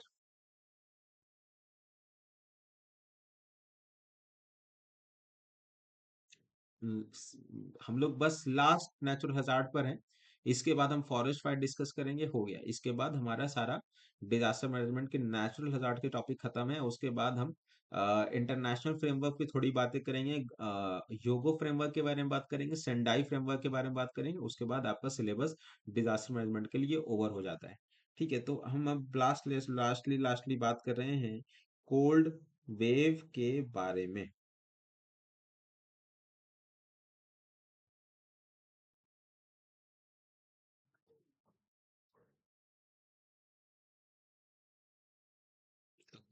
हम लोग बस लास्ट नेचुरल हजार्ड पर हैं, इसके बाद हम फॉरेस्ट फायर डिस्कस करेंगे, हो गया, इसके बाद हमारा सारा डिजास्टर मैनेजमेंट के नेचुरल हजार्ड के टॉपिक खत्म है। उसके बाद हम इंटरनेशनल फ्रेमवर्क की थोड़ी बातें करेंगे, योगो फ्रेमवर्क के बारे में बात करेंगे, सेंडाई फ्रेमवर्क के बारे में बात करेंगे, उसके बाद आपका सिलेबस डिजास्टर मैनेजमेंट के लिए ओवर हो जाता है। ठीक है, तो हम अब लास्टली बात कर रहे हैं कोल्ड वेव के बारे में।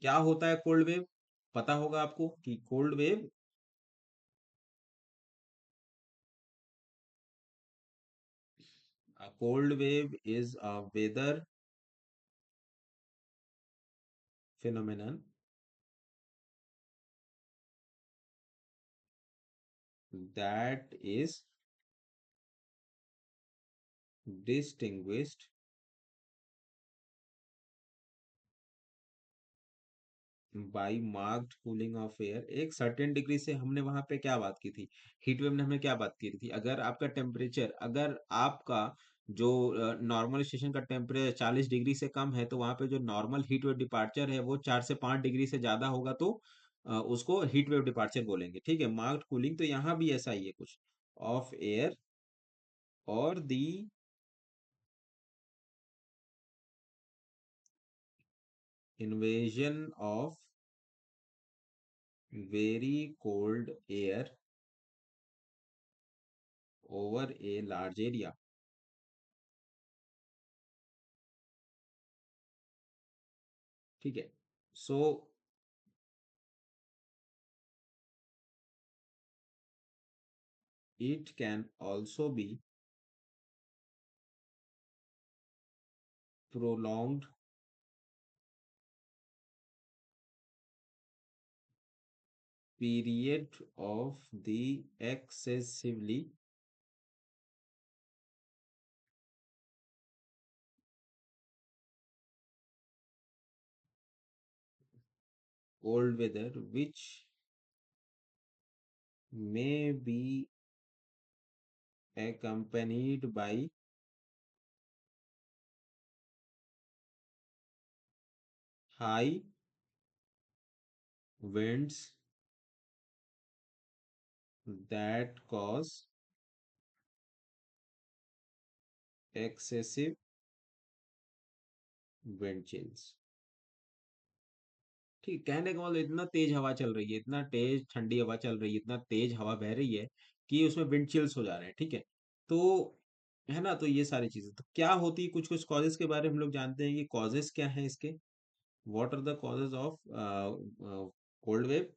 क्या होता है कोल्ड वेव, पता होगा आपको कि cold wave cold wave is a weather phenomenon that is distinguished by marked cooling of air. एक सर्टेन डिग्री से हमने वहां पे क्या बात की थी, हीट वेव में हमने क्या बात की थी, अगर आपका टेम्परेचर, अगर आपका जो नॉर्मल स्टेशन का टेम्परेचर 40 डिग्री से कम है, तो वहां पे जो नॉर्मल हीट वेव डिपार्चर है वो 4 से 5 डिग्री से ज्यादा होगा, तो उसको हीट वेव डिपार्चर बोलेंगे। ठीक है, मार्क्ड कूलिंग, तो यहाँ भी ऐसा ही है कुछ, ऑफ एयर और दी invasion of very cold air over a large area। ठीक है, सो it can also be prolonged period of the excessively cold weather which may be accompanied by high winds that cause excessive wind chills। ठीक, कहने का मतलब इतना तेज हवा चल रही है, इतना तेज ठंडी हवा चल रही है, इतना तेज हवा बह रही है कि उसमें विंड चिल्स हो जा रहे हैं। ठीक है, तो है ना, तो ये सारी चीजें तो क्या होती है, कुछ कुछ कॉजेज के बारे में हम लोग जानते हैं कि कॉजेज क्या है इसके। What are the causes of cold wave?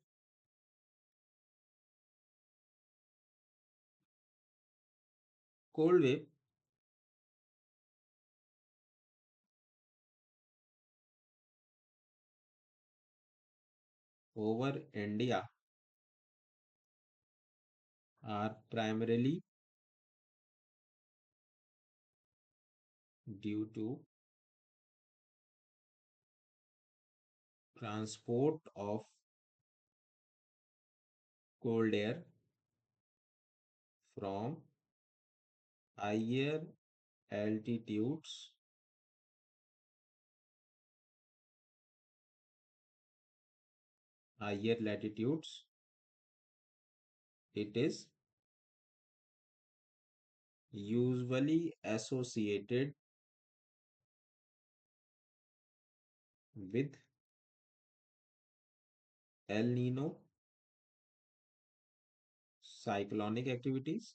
Cold wave over India are primarily due to transport of cold air from higher altitudes higher latitudes। It is usually associated with El Nino cyclonic activities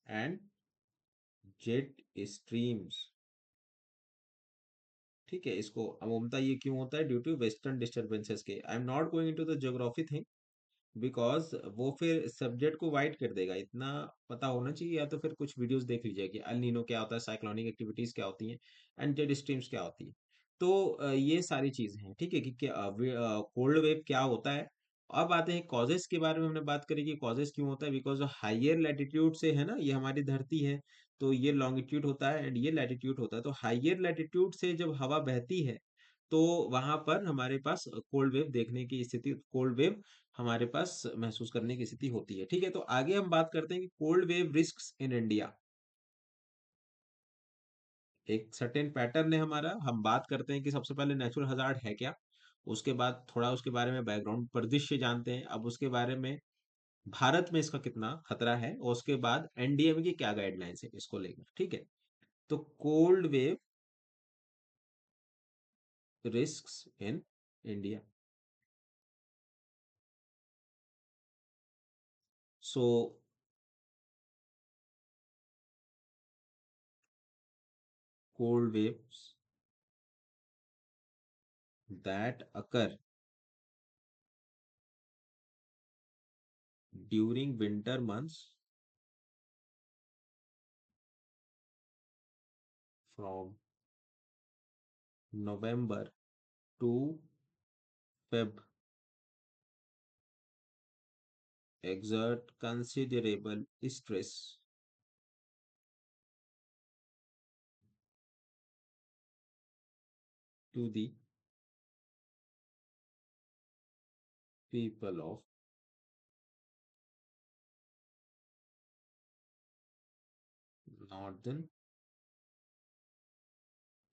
and jet streams। ठीक है, इसको अब होता ये क्यों होता है, due to western disturbances के। I am not going into the geography thing, because वो फिर सब्जेक्ट को वाइड कर देगा। इतना पता होना चाहिए, या तो फिर कुछ वीडियोस देख लीजिए कि अल नीनो क्या होता है, साइक्लोनिक एक्टिविटीज क्या होती हैं, एंड जेट स्ट्रीम्स क्या होती है। तो ये सारी चीजें हैं। ठीक है, कि क्या कोल्ड वेव क्या होता है। अब आते हैं कॉजेस के बारे में, हमने बात करी कि कॉजेस क्यों होता है, बिकॉज हाइयर लैटिट्यूड से, है ना, ये हमारी धरती है, तो ये लॉन्गिट्यूड होता है एंड ये लैटिट्यूड होता है। तो हाइयर लैटिट्यूड से जब हवा बहती है, तो वहां पर हमारे पास कोल्ड वेव देखने की स्थिति, कोल्ड वेव हमारे पास महसूस करने की स्थिति होती है। ठीक है, तो आगे हम बात करते हैं कि cold wave risks in India. एक सर्टेन पैटर्न है हमारा, हम बात करते हैं कि सबसे पहले नेचुरल हजार्ड है क्या, उसके बाद थोड़ा उसके बारे में बैकग्राउंड परिदृश्य जानते हैं, अब उसके बारे में भारत में इसका कितना खतरा है, और उसके बाद एनडीएम की क्या गाइडलाइंस है इसको लेकर। ठीक है, तो cold wave risks in India. So cold waves that occur during winter months from November to Feb exert considerable stress to the people of northern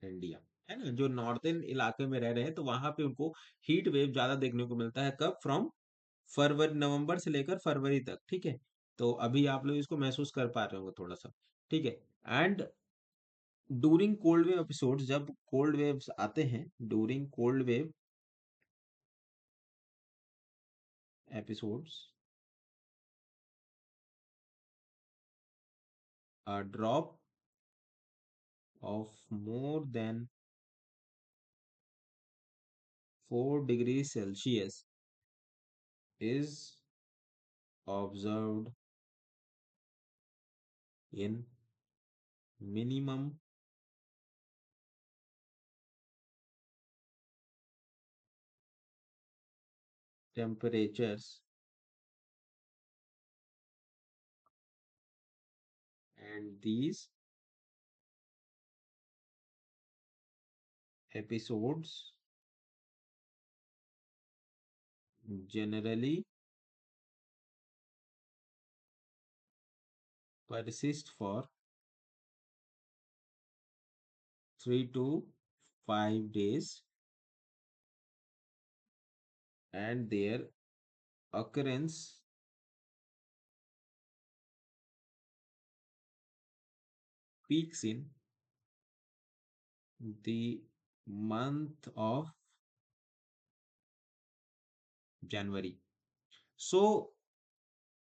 India. है ना, जो नॉर्दर्न इलाके में रह रहे हैं तो वहां पे उनको हीट वेव ज्यादा देखने को मिलता है। कब? फ्रॉम फरवरी, नवंबर से लेकर फरवरी तक। ठीक है, तो अभी आप लोग इसको महसूस कर पा रहे होंगे थोड़ा सा। ठीक है, and during cold wave episodes, जब कोल्ड वेव्स आते हैं, during cold wave episodes, a drop of more than 4 degrees Celsius is observed in minimum temperatures, and these episodes generally persist for 3 to 5 days, and their occurrence peaks in the month of January. So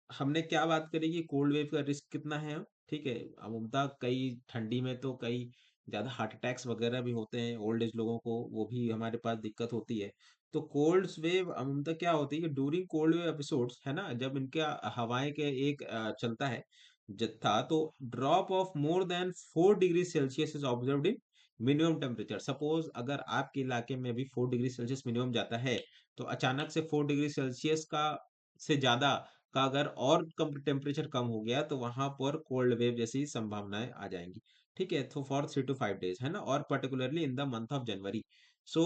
हमने क्या बात करी कि cold wave का risk कितना है। ठीक है, अमुमता कई ठंडी में तो कई ज्यादा हार्ट अटैक्स वगैरह भी होते हैं, ओल्ड एज लोगों को वो भी हमारे पास दिक्कत होती है। तो कोल्ड वेव अमुमता क्या होती है, ड्यूरिंग कोल्ड वेव एपिसोड्स, है ना, जब इनके हवाएं के एक चलता है जत्था, तो drop of more than 4 degree Celsius is observed in minimum temperature. Suppose अगर आपके इलाके में भी 4 डिग्री सेल्सियस मिनिमम जाता है, तो अचानक से 4 डिग्री सेल्सियस का से ज्यादा का अगर और कम टेम्परेचर कम हो गया, तो वहां पर कोल्ड वेव जैसी संभावनाएं आ जाएंगी। ठीक है, तो फॉर 3 to 5 डेज, है ना, और particularly in the month of January. सो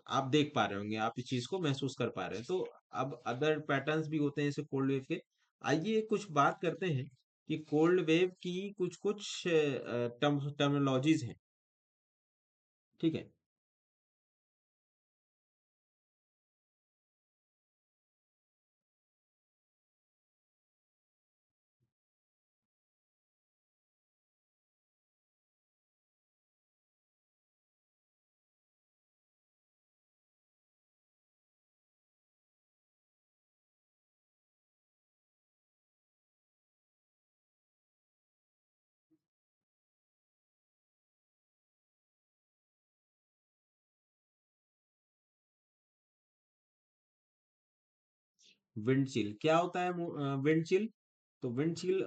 आप देख पा रहे होंगे, आप इस चीज को महसूस कर पा रहे हैं। तो अब अदर पैटर्न्स भी होते हैं जैसे कोल्ड वेव के। आइए कुछ बात करते हैं कि कोल्ड वेव की कुछ कुछ टर्मिनोलॉजीज हैं। ठीक है, विंड चिल क्या होता है? विंड चिल, तो wind chill,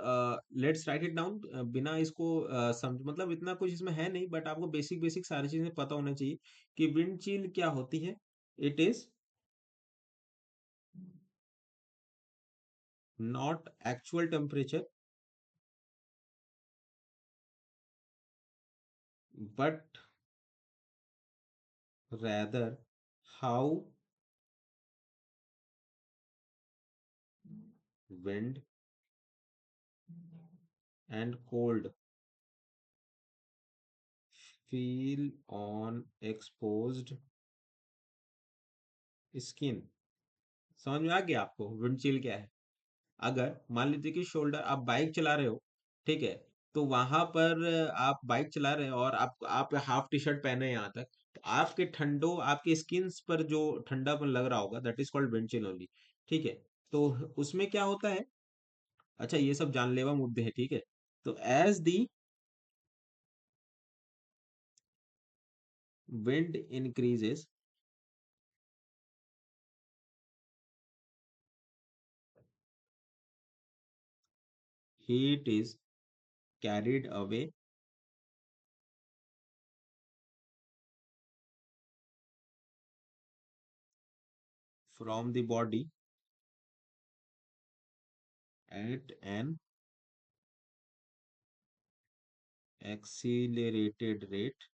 let's write it down. बिना इसको समझ, मतलब इतना कुछ इसमें है नहीं, बट आपको बेसिक बेसिक सारी चीजें पता होना चाहिए कि विंड चिल क्या होती है। It is not actual temperature, but rather how wind and cold feel on exposed skin। समझ में आ गया आपको विंड चिल क्या है? अगर मान लीजिए कि शोल्डर, आप बाइक चला रहे हो, ठीक है, तो वहां पर आप बाइक चला रहे हो और आप हाफ टी शर्ट पहने हैं यहाँ तक, तो आपके ठंडो आपके स्किन पर जो ठंडापन लग रहा होगा, that is called wind chill only. ठीक है, तो उसमें क्या होता है? अच्छा, ये सब जानलेवा मुद्दे हैं, ठीक है। तो as the wind increases, heat is carried away from the body at an accelerated rate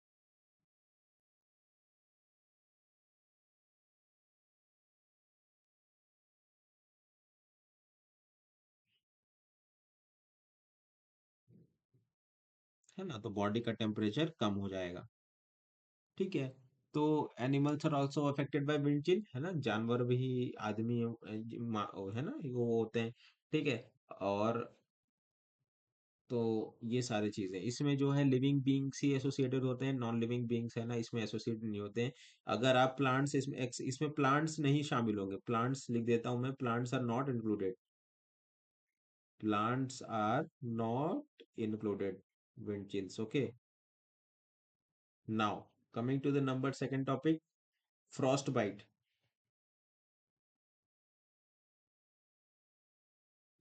है ना, तो बॉडी का टेम्परेचर कम हो जाएगा। ठीक है। तो animals are also affected by wind chill, है ना, जानवर भी, आदमी है ना, वो होते हैं। ठीक है। और तो ये सारी चीजें इसमें जो है लिविंग बींग्स ही एसोसिएटेड होते हैं, नॉन लिविंग बींग्स है ना इसमें एसोसिएटेड नहीं होते हैं। अगर आप प्लांट्स इसमें प्लांट्स नहीं शामिल होंगे, प्लांट्स लिख देता हूं मैं, plants are not included, plants are not included wind chills. Okay, now coming to the number second topic, frost bite।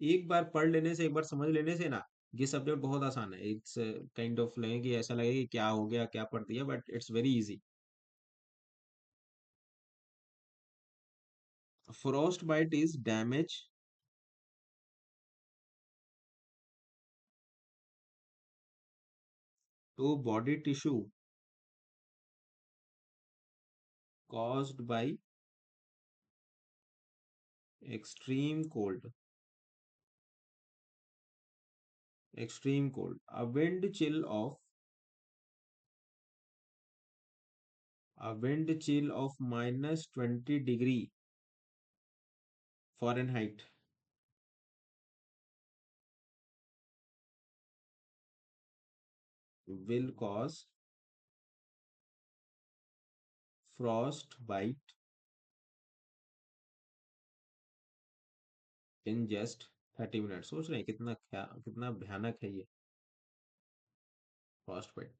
एक बार पढ़ लेने से, एक बार समझ लेने से ना, ये सब्जेक्ट बहुत आसान है। इट्स काइंड ऑफ लगे कि ऐसा लगे कि क्या हो गया, क्या पढ़ दिया, but it's very easy. Frostbite is damage to body tissue caused by extreme cold, extreme cold, a wind chill of -20 degree Fahrenheit will cause frost bite in just 30 minutes। सोच रहे हैं कितना क्या, कितना भयानक है ये फ्रॉस्ट बाइट।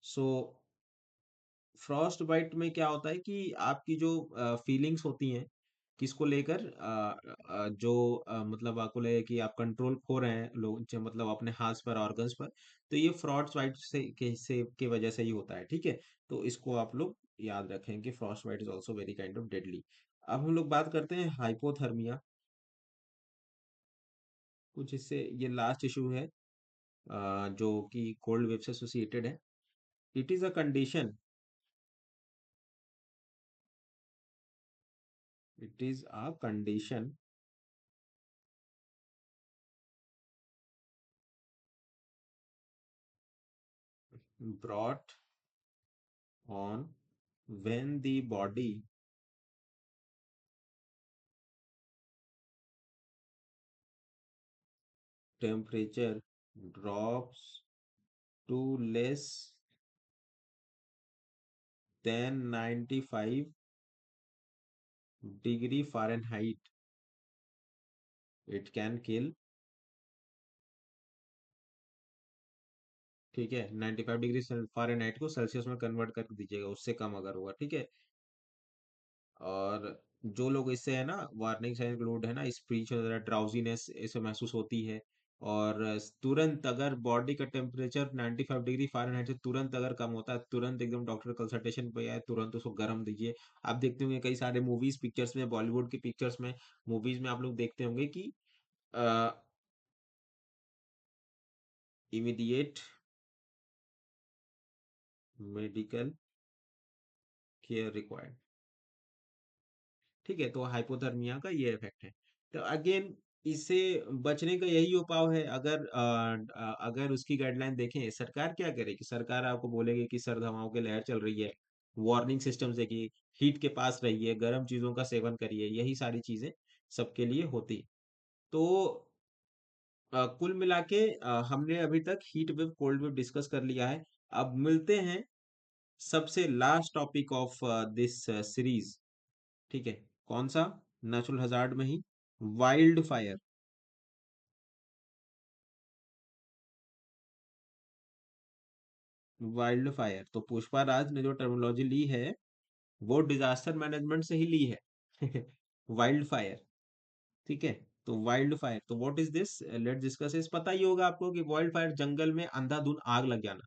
सो Frost bite में क्या होता है कि आपकी जो फीलिंग्स होती हैं किसको लेकर, जो मतलब आपको लगे कि आप कंट्रोल खो रहे हैं लोग, मतलब अपने हाथ पर, ऑर्गन्स पर, तो ये फ्रॉस्ट बाइट के वजह से ही होता है। ठीक है। तो इसको आप लोग याद रखें कि frostbite is also very kind of deadly. अब हम लोग बात करते हैं हाइपोथर्मिया, कुछ इससे ये लास्ट इशू है जो कि कोल्ड वेव से एसोसिएटेड है। It is a condition, it is a condition brought on when the body temperature drops to less than 95 degree Fahrenheit। It can kill। ठीक है, 95 डिग्री फ़ारेनहाइट को सेल्सियस में convert कर दीजिएगा, उससे कम अगर हुआ। ठीक है। और जो लोग इससे है ना, वार्निंग साइन इंक्लूड है ना, स्पीच वगैरह, ड्राउजीनेस ऐसे महसूस होती है। और तुरंत अगर बॉडी का टेम्परेचर 95 डिग्री फ़ारेनहाइट से तुरंत अगर कम होता है, तुरंत एकदम डॉक्टर कंसल्टेशन पे आए, तुरंत उसको गर्म दीजिए। आप देखते होंगे कई सारे मूवीज पिक्चर्स में, बॉलीवुड की पिक्चर्स में, मूवीज में आप लोग देखते होंगे कि इमीडिएट मेडिकल केयर रिक्वायर्ड। ठीक है। तो हाइपोथर्मिया का ये इफेक्ट है। तो अगेन इससे बचने का यही उपाय है। अगर उसकी गाइडलाइन देखें, सरकार क्या करेगी, सरकार आपको बोलेगी कि सर्द हवाओं की लहर चल रही है, वार्निंग सिस्टम से कि हीट के पास रहिए, गर्म चीजों का सेवन करिए, यही सारी चीजें सबके लिए होती। तो कुल मिला के हमने अभी तक heat wave, cold wave discuss कर लिया है। अब मिलते हैं सबसे last topic of this series. ठीक है। कौन सा? नेचुरल हजार्ड में ही वाइल्ड फायर। वाइल्ड फायर तो पुष्पा राज ने जो टर्मिनोलॉजी ली है वो डिजास्टर मैनेजमेंट से ही ली है। Wild fire. ठीक है। तो वाइल्ड फायर, तो what is this, let's discuss इस। पता ही होगा आपको कि वाइल्ड फायर जंगल में अंधाधुंध आग लग जाना।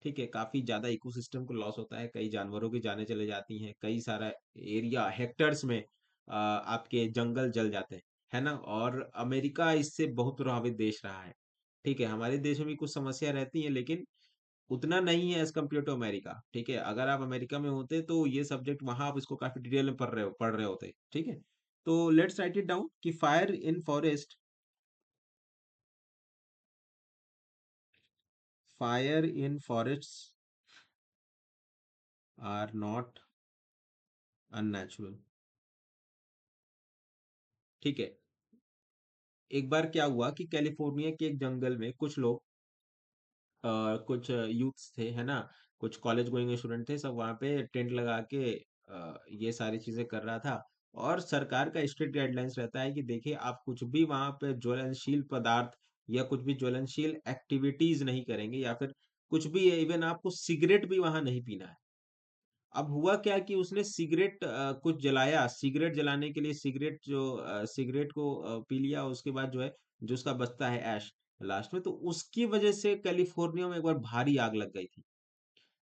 ठीक है, काफी ज्यादा इकोसिस्टम को लॉस होता है, कई जानवरों की जानें चले जाती हैं, कई सारा एरिया हेक्टर्स में आपके जंगल जल जाते हैं, है ना। और अमेरिका इससे बहुत प्रभावित देश रहा है। ठीक है, हमारे देश में भी कुछ समस्या रहती है, लेकिन उतना नहीं है एज कम्पेयर टू अमेरिका। ठीक है, अगर आप अमेरिका में होते तो ये सब्जेक्ट वहां आप इसको काफी डिटेल में पढ़ रहे होते। ठीक है, तो लेट्स राइट इट डाउन कि fire in forest are not unnatural. ठीक है, एक बार क्या हुआ कि कैलिफोर्निया के एक जंगल में कुछ लोग, कुछ यूथ्स थे, है ना, कुछ कॉलेज गोइंग स्टूडेंट थे, सब वहाँ पे टेंट लगा के ये सारी चीजें कर रहा था। और सरकार का स्ट्रिक्ट गाइडलाइंस रहता है कि देखिए आप कुछ भी वहाँ पे ज्वलनशील पदार्थ या कुछ भी ज्वलनशील एक्टिविटीज नहीं करेंगे, या फिर कुछ भी, इवन आपको सिगरेट भी वहाँ नहीं पीना है। अब हुआ क्या कि उसने सिगरेट कुछ जलाया, सिगरेट जलाने के लिए सिगरेट जो सिगरेट को पी लिया, उसके बाद जो है, जो उसका बचता है ऐश लास्ट में, तो उसकी वजह से कैलिफोर्निया में एक बार भारी आग लग गई थी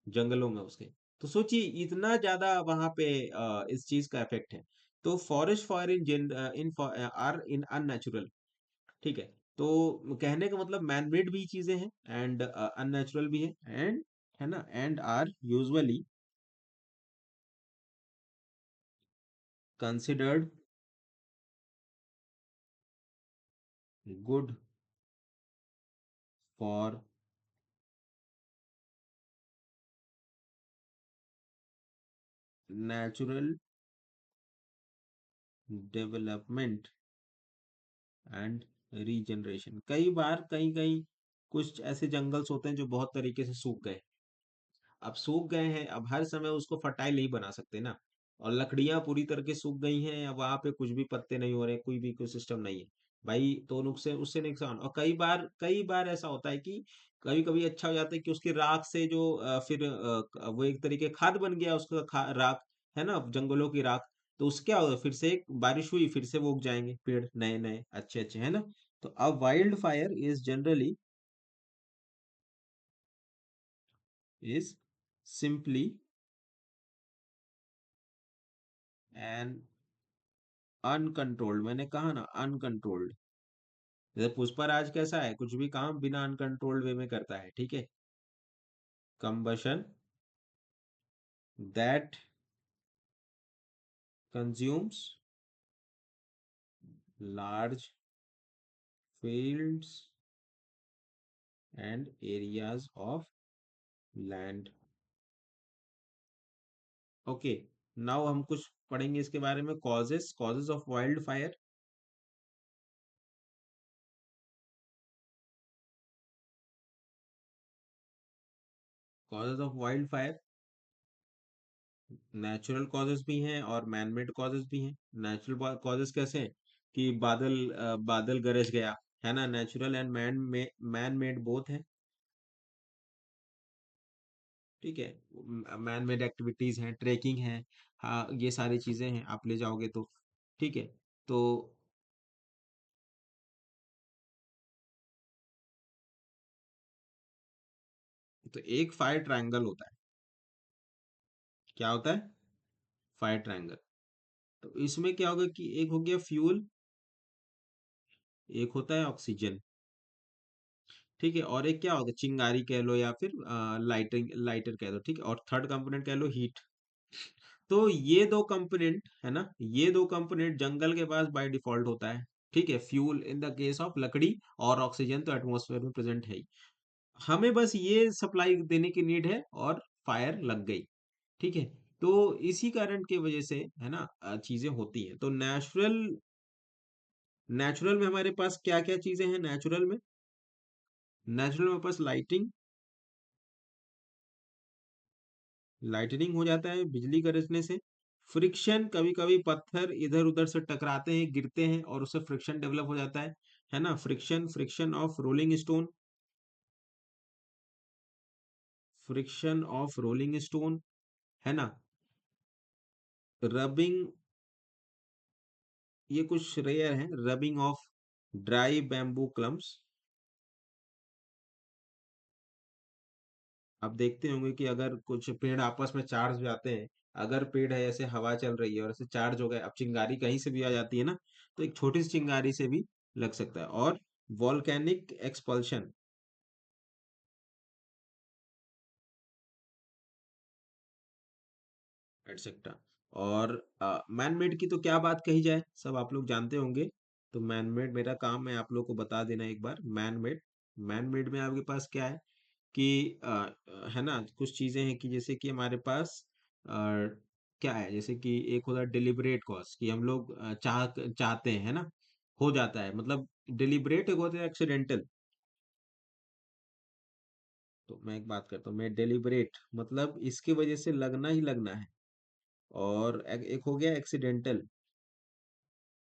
जंगलों में उसके। तो सोचिए इतना ज्यादा वहां पे इस चीज का इफेक्ट है। तो forest fire in are in unnatural. ठीक है, तो कहने का मतलब मैनमेड भी चीजें हैं एंड अननेचुरल भी है, एंड, है ना, and are usually considered good for natural development and regeneration. कई बार कहीं कहीं कुछ ऐसे जंगल्स होते हैं जो बहुत तरीके से सूख गए। अब सूख गए हैं, अब हर समय उसको फर्टाइल नहीं बना सकते ना। और लकड़ियां पूरी तरह के सूख गई हैं, अब वहां पे कुछ भी पत्ते नहीं हो रहे, कोई भी इकोसिस्टम नहीं है भाई, तो नुकसान, उससे नुकसान। और कई बार ऐसा होता है कि कभी कभी अच्छा हो जाता है कि उसकी राख से जो फिर वो एक तरीके खाद बन गया उसका, राख, है ना, जंगलों की राख। तो उससे क्या होगा, फिर से एक बारिश हुई, फिर से वो उग जाएंगे पेड़ नए नए अच्छे अच्छे, है ना। तो अब wildfire is simply an uncontrolled, मैंने कहा ना अनकंट्रोल्ड। जैसे पुष्पराज कैसा है, कुछ भी काम बिना अनकंट्रोल्ड वे में करता है। ठीक है, combustion that consumes large fields and areas of land. Okay, now हम कुछ पढ़ेंगे इसके बारे में, causes causes of wild fire. Causes of wild fire, natural causes भी हैं और मैनमेड कॉजेस भी हैं। नेचुरल कॉजेस कैसे हैं कि बादल गरज गया, है ना, natural and man made both है। ठीक है, मैन मेड एक्टिविटीज हैं, ट्रेकिंग है, हाँ ये सारी चीजें हैं, आप ले जाओगे तो। ठीक है, तो एक फायर ट्रायंगल होता है। क्या होता है, फायर ट्रायंगल। तो इसमें क्या होगा कि एक हो गया फ्यूल, एक होता है ऑक्सीजन। ठीक है, और एक क्या होगा, चिंगारी कह लो या फिर लाइटिंग लाइटर कह दो। ठीक है, और थर्ड कंपोनेंट कह लो हीट। तो ये दो कंपोनेंट है ना, ये दो कंपोनेंट जंगल के पास बाय डिफॉल्ट होता है। ठीक है, fuel in the case of लकड़ी, और ऑक्सीजन तो एटमॉस्फेयर में प्रेजेंट है ही। हमें बस ये सप्लाई देने की नीड है और फायर लग गई। ठीक है, तो इसी कारण की वजह से, है ना, चीजें होती हैं। तो नेचुरल में हमारे पास क्या क्या चीजें हैं, नेचुरल में पास लाइटनिंग हो जाता है बिजली गरजने से। फ्रिक्शन, कभी कभी पत्थर इधर उधर से टकराते हैं, गिरते हैं, और उससे फ्रिक्शन डेवलप हो जाता है ना। Friction, friction of rolling stone, friction of rolling stone, है ना। रबिंग ये कुछ रेयर हैं, rubbing of dry bamboo clumps. आप देखते होंगे कि अगर कुछ पेड़ आपस में चार्ज हो जाते हैं, अगर पेड़ है ऐसे हवा चल रही है और ऐसे चार्ज हो गए, अब चिंगारी कहीं से भी आ जाती है ना, तो एक छोटी सी चिंगारी से भी लग सकता है। और वॉल्केनिक एक्सपल्शन एटसेट्रा। और मैन मेड की तो क्या बात कही जाए, सब आप लोग जानते होंगे। तो मैन मेड, मेरा काम है आप लोग को बता देना एक बार। मैन मेड में आपके पास क्या है कि है ना, कुछ चीजें हैं कि जैसे कि हमारे पास अ, क्या है, जैसे कि एक होता है डिलिबरेट कॉज, कि हम लोग चाहते हैं, है ना, हो जाता है, मतलब डिलिबरेट। एक होता है एक्सीडेंटल। तो मैं एक बात करता हूँ, मैं डिलिबरेट मतलब इसकी वजह से लगना ही लगना है। और एक हो गया एक्सीडेंटल।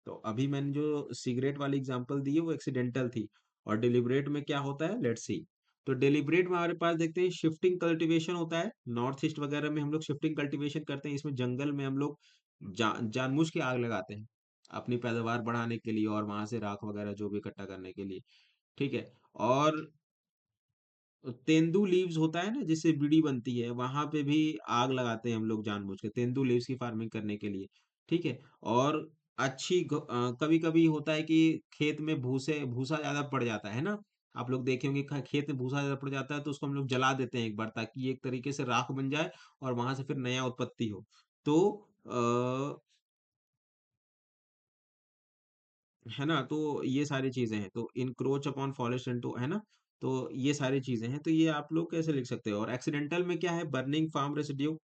तो अभी मैंने जो सिगरेट वाली एग्जांपल दी है वो एक्सीडेंटल थी। और डिलिबरेट में क्या होता है, लेट्स सी। तो डिलिबरेट में हमारे पास देखते हैं शिफ्टिंग कल्टीवेशन होता है। नॉर्थ ईस्ट वगैरह में हम लोग शिफ्टिंग कल्टीवेशन करते हैं, इसमें जंगल में हम लोग जानबूझ के आग लगाते हैं अपनी पैदावार बढ़ाने के लिए, और वहां से राख वगैरह जो भी इकट्ठा करने के लिए। ठीक है। और तेंदू लीव्स होता है ना, जिससे बीड़ी बनती है, वहां पे भी आग लगाते हैं हम लोग जानबूझ के, तेंदू लीव्स की फार्मिंग करने के लिए। ठीक है। और कभी कभी होता है कि खेत में भूसे भूसा ज्यादा पड़ जाता है ना। आप लोग देखे होंगे खेत में भूसा ज्यादा पड़ जाता है तो उसको हम लोग जला देते हैं एक बार, ताकि ये एक तरीके से राख बन जाए और वहां से फिर नया उत्पत्ति हो। तो है ना, तो ये सारी चीजें हैं। तो इनक्रोच अपॉन फॉरेस्ट इनटू, है ना। तो ये सारी चीजें हैं, तो ये आप लोग कैसे लिख सकते हो। और एक्सीडेंटल में क्या है, बर्निंग फार्म रेसिड्यू।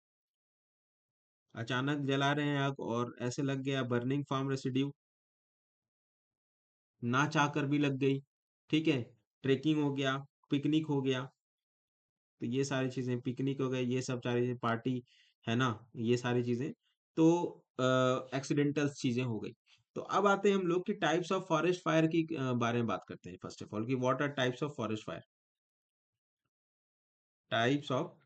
अचानक जला रहे हैं आग और ऐसे लग गया, बर्निंग फार्म रेसिड्यू। ना चाह कर भी लग गई। ठीक है। ट्रेकिंग हो गया, पिकनिक हो गया। तो ये सारी चीजें, पिकनिक हो गए, ये सब सारी चीजें, पार्टी, है ना, ये सारी चीजें। तो एक्सीडेंटल चीजें हो गई। तो अब आते हैं हम लोग कि टाइप्स ऑफ फॉरेस्ट फायर की बारे में बात करते हैं। फर्स्ट ऑफ ऑल कि what are types of forest fire. Types of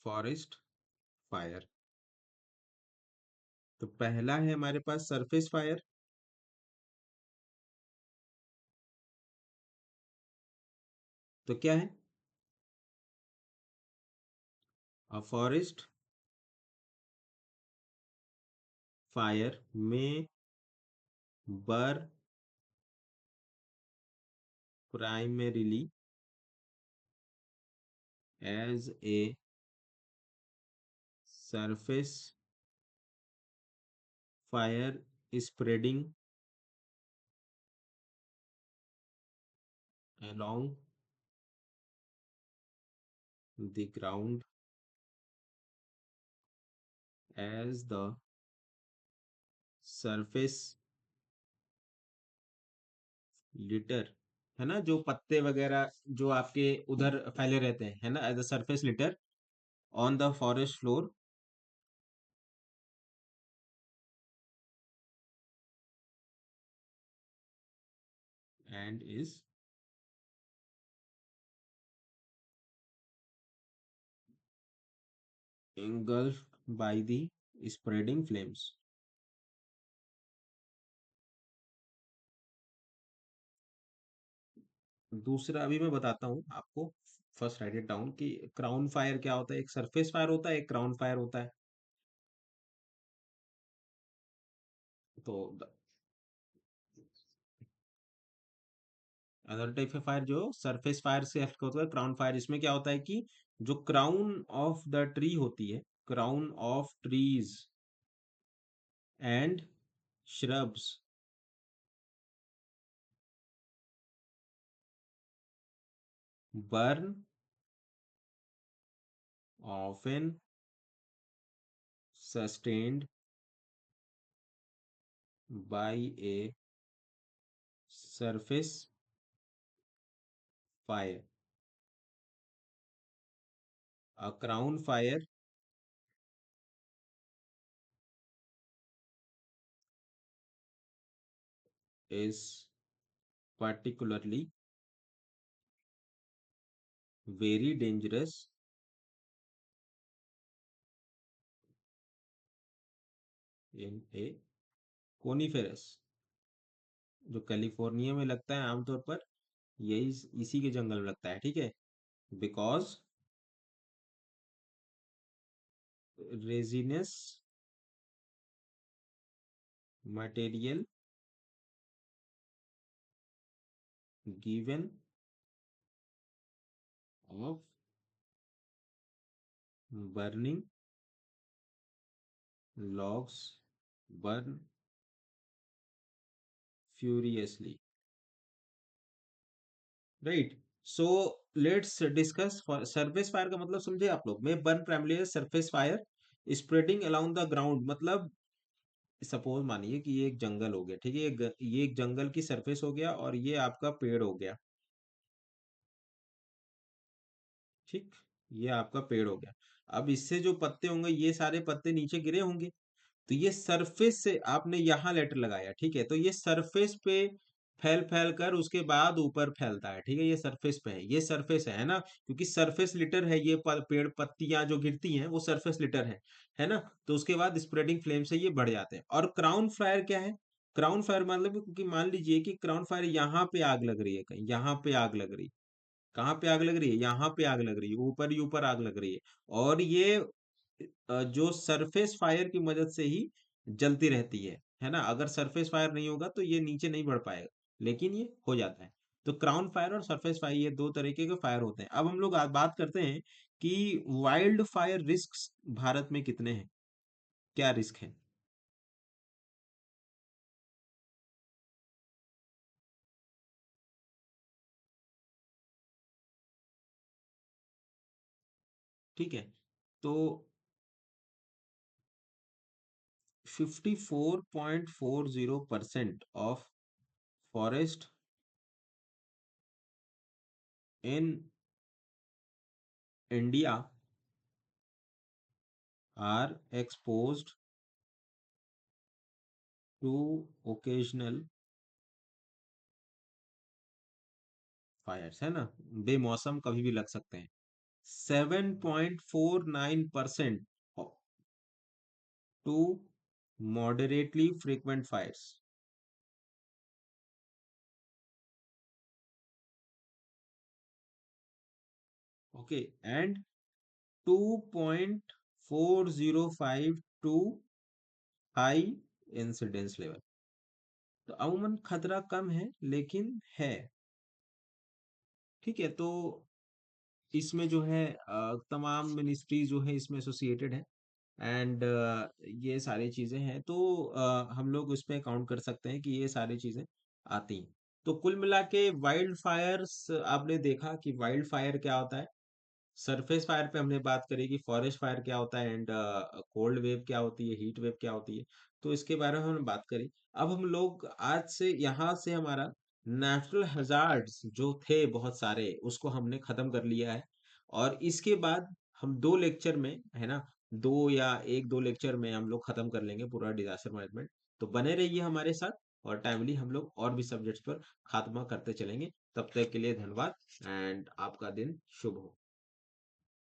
forest fire. तो पहला है हमारे पास सरफेस फायर। तो क्या है, फॉरेस्ट फायर में burn primarily as a surface fire spreading along the ground as the surface litter। है ना, जो पत्ते वगैरह जो आपके उधर फैले रहते हैं, है ना, as a surface litter on the forest floor and is engulfed by the spreading flames। दूसरा अभी मैं बताता हूँ आपको। फर्स्ट राइट इट डाउन कि क्राउन फायर क्या होता है। एक सरफेस फायर होता है, एक क्राउन फायर होता है। तो अदर टाइप ऑफ फायर जो सरफेस फायर से हट होता है, क्राउन फायर, इसमें क्या होता है कि जो क्राउन ऑफ द ट्री होती है, crown of trees and shrubs burn often sustained by a surface fire। A crown fire is particularly very dangerous in A coniferous, जो कैलिफोर्निया में लगता है आमतौर पर, यही इसी के जंगल में लगता है, ठीक है। Because resinous material given off burning logs burn furiously, right. So let's discuss surface fire का मतलब समझे आप लोग। में burn primary surface fire spreading along the ground, मतलब सपोज मानिए कि ये एक जंगल हो गया, ठीक है, ये एक जंगल की सरफेस हो गया और ये आपका पेड़ हो गया, ठीक, ये आपका पेड़ हो गया। अब इससे जो पत्ते होंगे ये सारे पत्ते नीचे गिरे होंगे, तो ये सरफेस से आपने यहाँ लेटर लगाया, ठीक है, तो ये सरफेस पे फैल फैल कर उसके बाद ऊपर फैलता है, ठीक है, ये सरफेस पे है, ये सरफेस है ना, क्योंकि सरफेस लिटर है ये पेड़ पत्तियां जो गिरती हैं वो सरफेस लिटर है ना। तो उसके बाद स्प्रेडिंग फ्लेम से ये बढ़ जाते हैं। और क्राउन फायर क्या है? क्राउन फायर मतलब क्योंकि मान लीजिए कि क्राउन फायर यहाँ पे आग लग रही है, कहीं यहाँ पे आग लग रही है, कहाँ पे आग लग रही है, यहाँ पे आग लग रही है, ऊपर ही ऊपर आग लग रही है, और ये जो सरफेस फायर की मदद से ही जलती रहती है ना। अगर सरफेस फायर नहीं होगा तो ये नीचे नहीं बढ़ पाएगा, लेकिन ये हो जाता है। तो क्राउन फायर और सरफेस फायर ये दो तरीके के फायर होते हैं। अब हम लोग बात करते हैं कि वाइल्ड फायर रिस्क भारत में कितने हैं, क्या रिस्क है। ठीक है, तो 54.40% of forest in India are exposed to occasional fires, है ना, बेमौसम कभी भी लग सकते हैं। 7.49% to moderately frequent fires, okay, and 2.405 to high incidence level. तो अमूमन खतरा कम है लेकिन है, ठीक है। तो इसमें जो है तमाम मिनिस्ट्री जो है इसमें एसोसिएटेड है, एंड ये सारी चीजें हैं, तो हम लोग उस पे काउंट कर सकते हैं कि ये सारी चीजें आती हैं। तो कुल मिला के वाइल्ड फायर्स, आपने देखा कि वाइल्ड फायर क्या होता है, सरफेस फायर पे हमने बात करी कि फॉरेस्ट फायर क्या होता है, एंड कोल्ड वेव क्या होती है, हीट वेव क्या होती है, तो इसके बारे में हमने बात करी। अब हम लोग आज से यहाँ से हमारा नेचुरल हैजार्ड्स जो थे बहुत सारे उसको हमने खत्म कर लिया है। और इसके बाद हम दो लेक्चर में, है ना, दो या एक दो लेक्चर में हम लोग खत्म कर लेंगे पूरा डिजास्टर मैनेजमेंट। तो बने रहिए हमारे साथ, और टाइमली हम लोग और भी सब्जेक्ट्स पर खात्मा करते चलेंगे। तब तक के लिए धन्यवाद, एंड आपका दिन शुभ हो।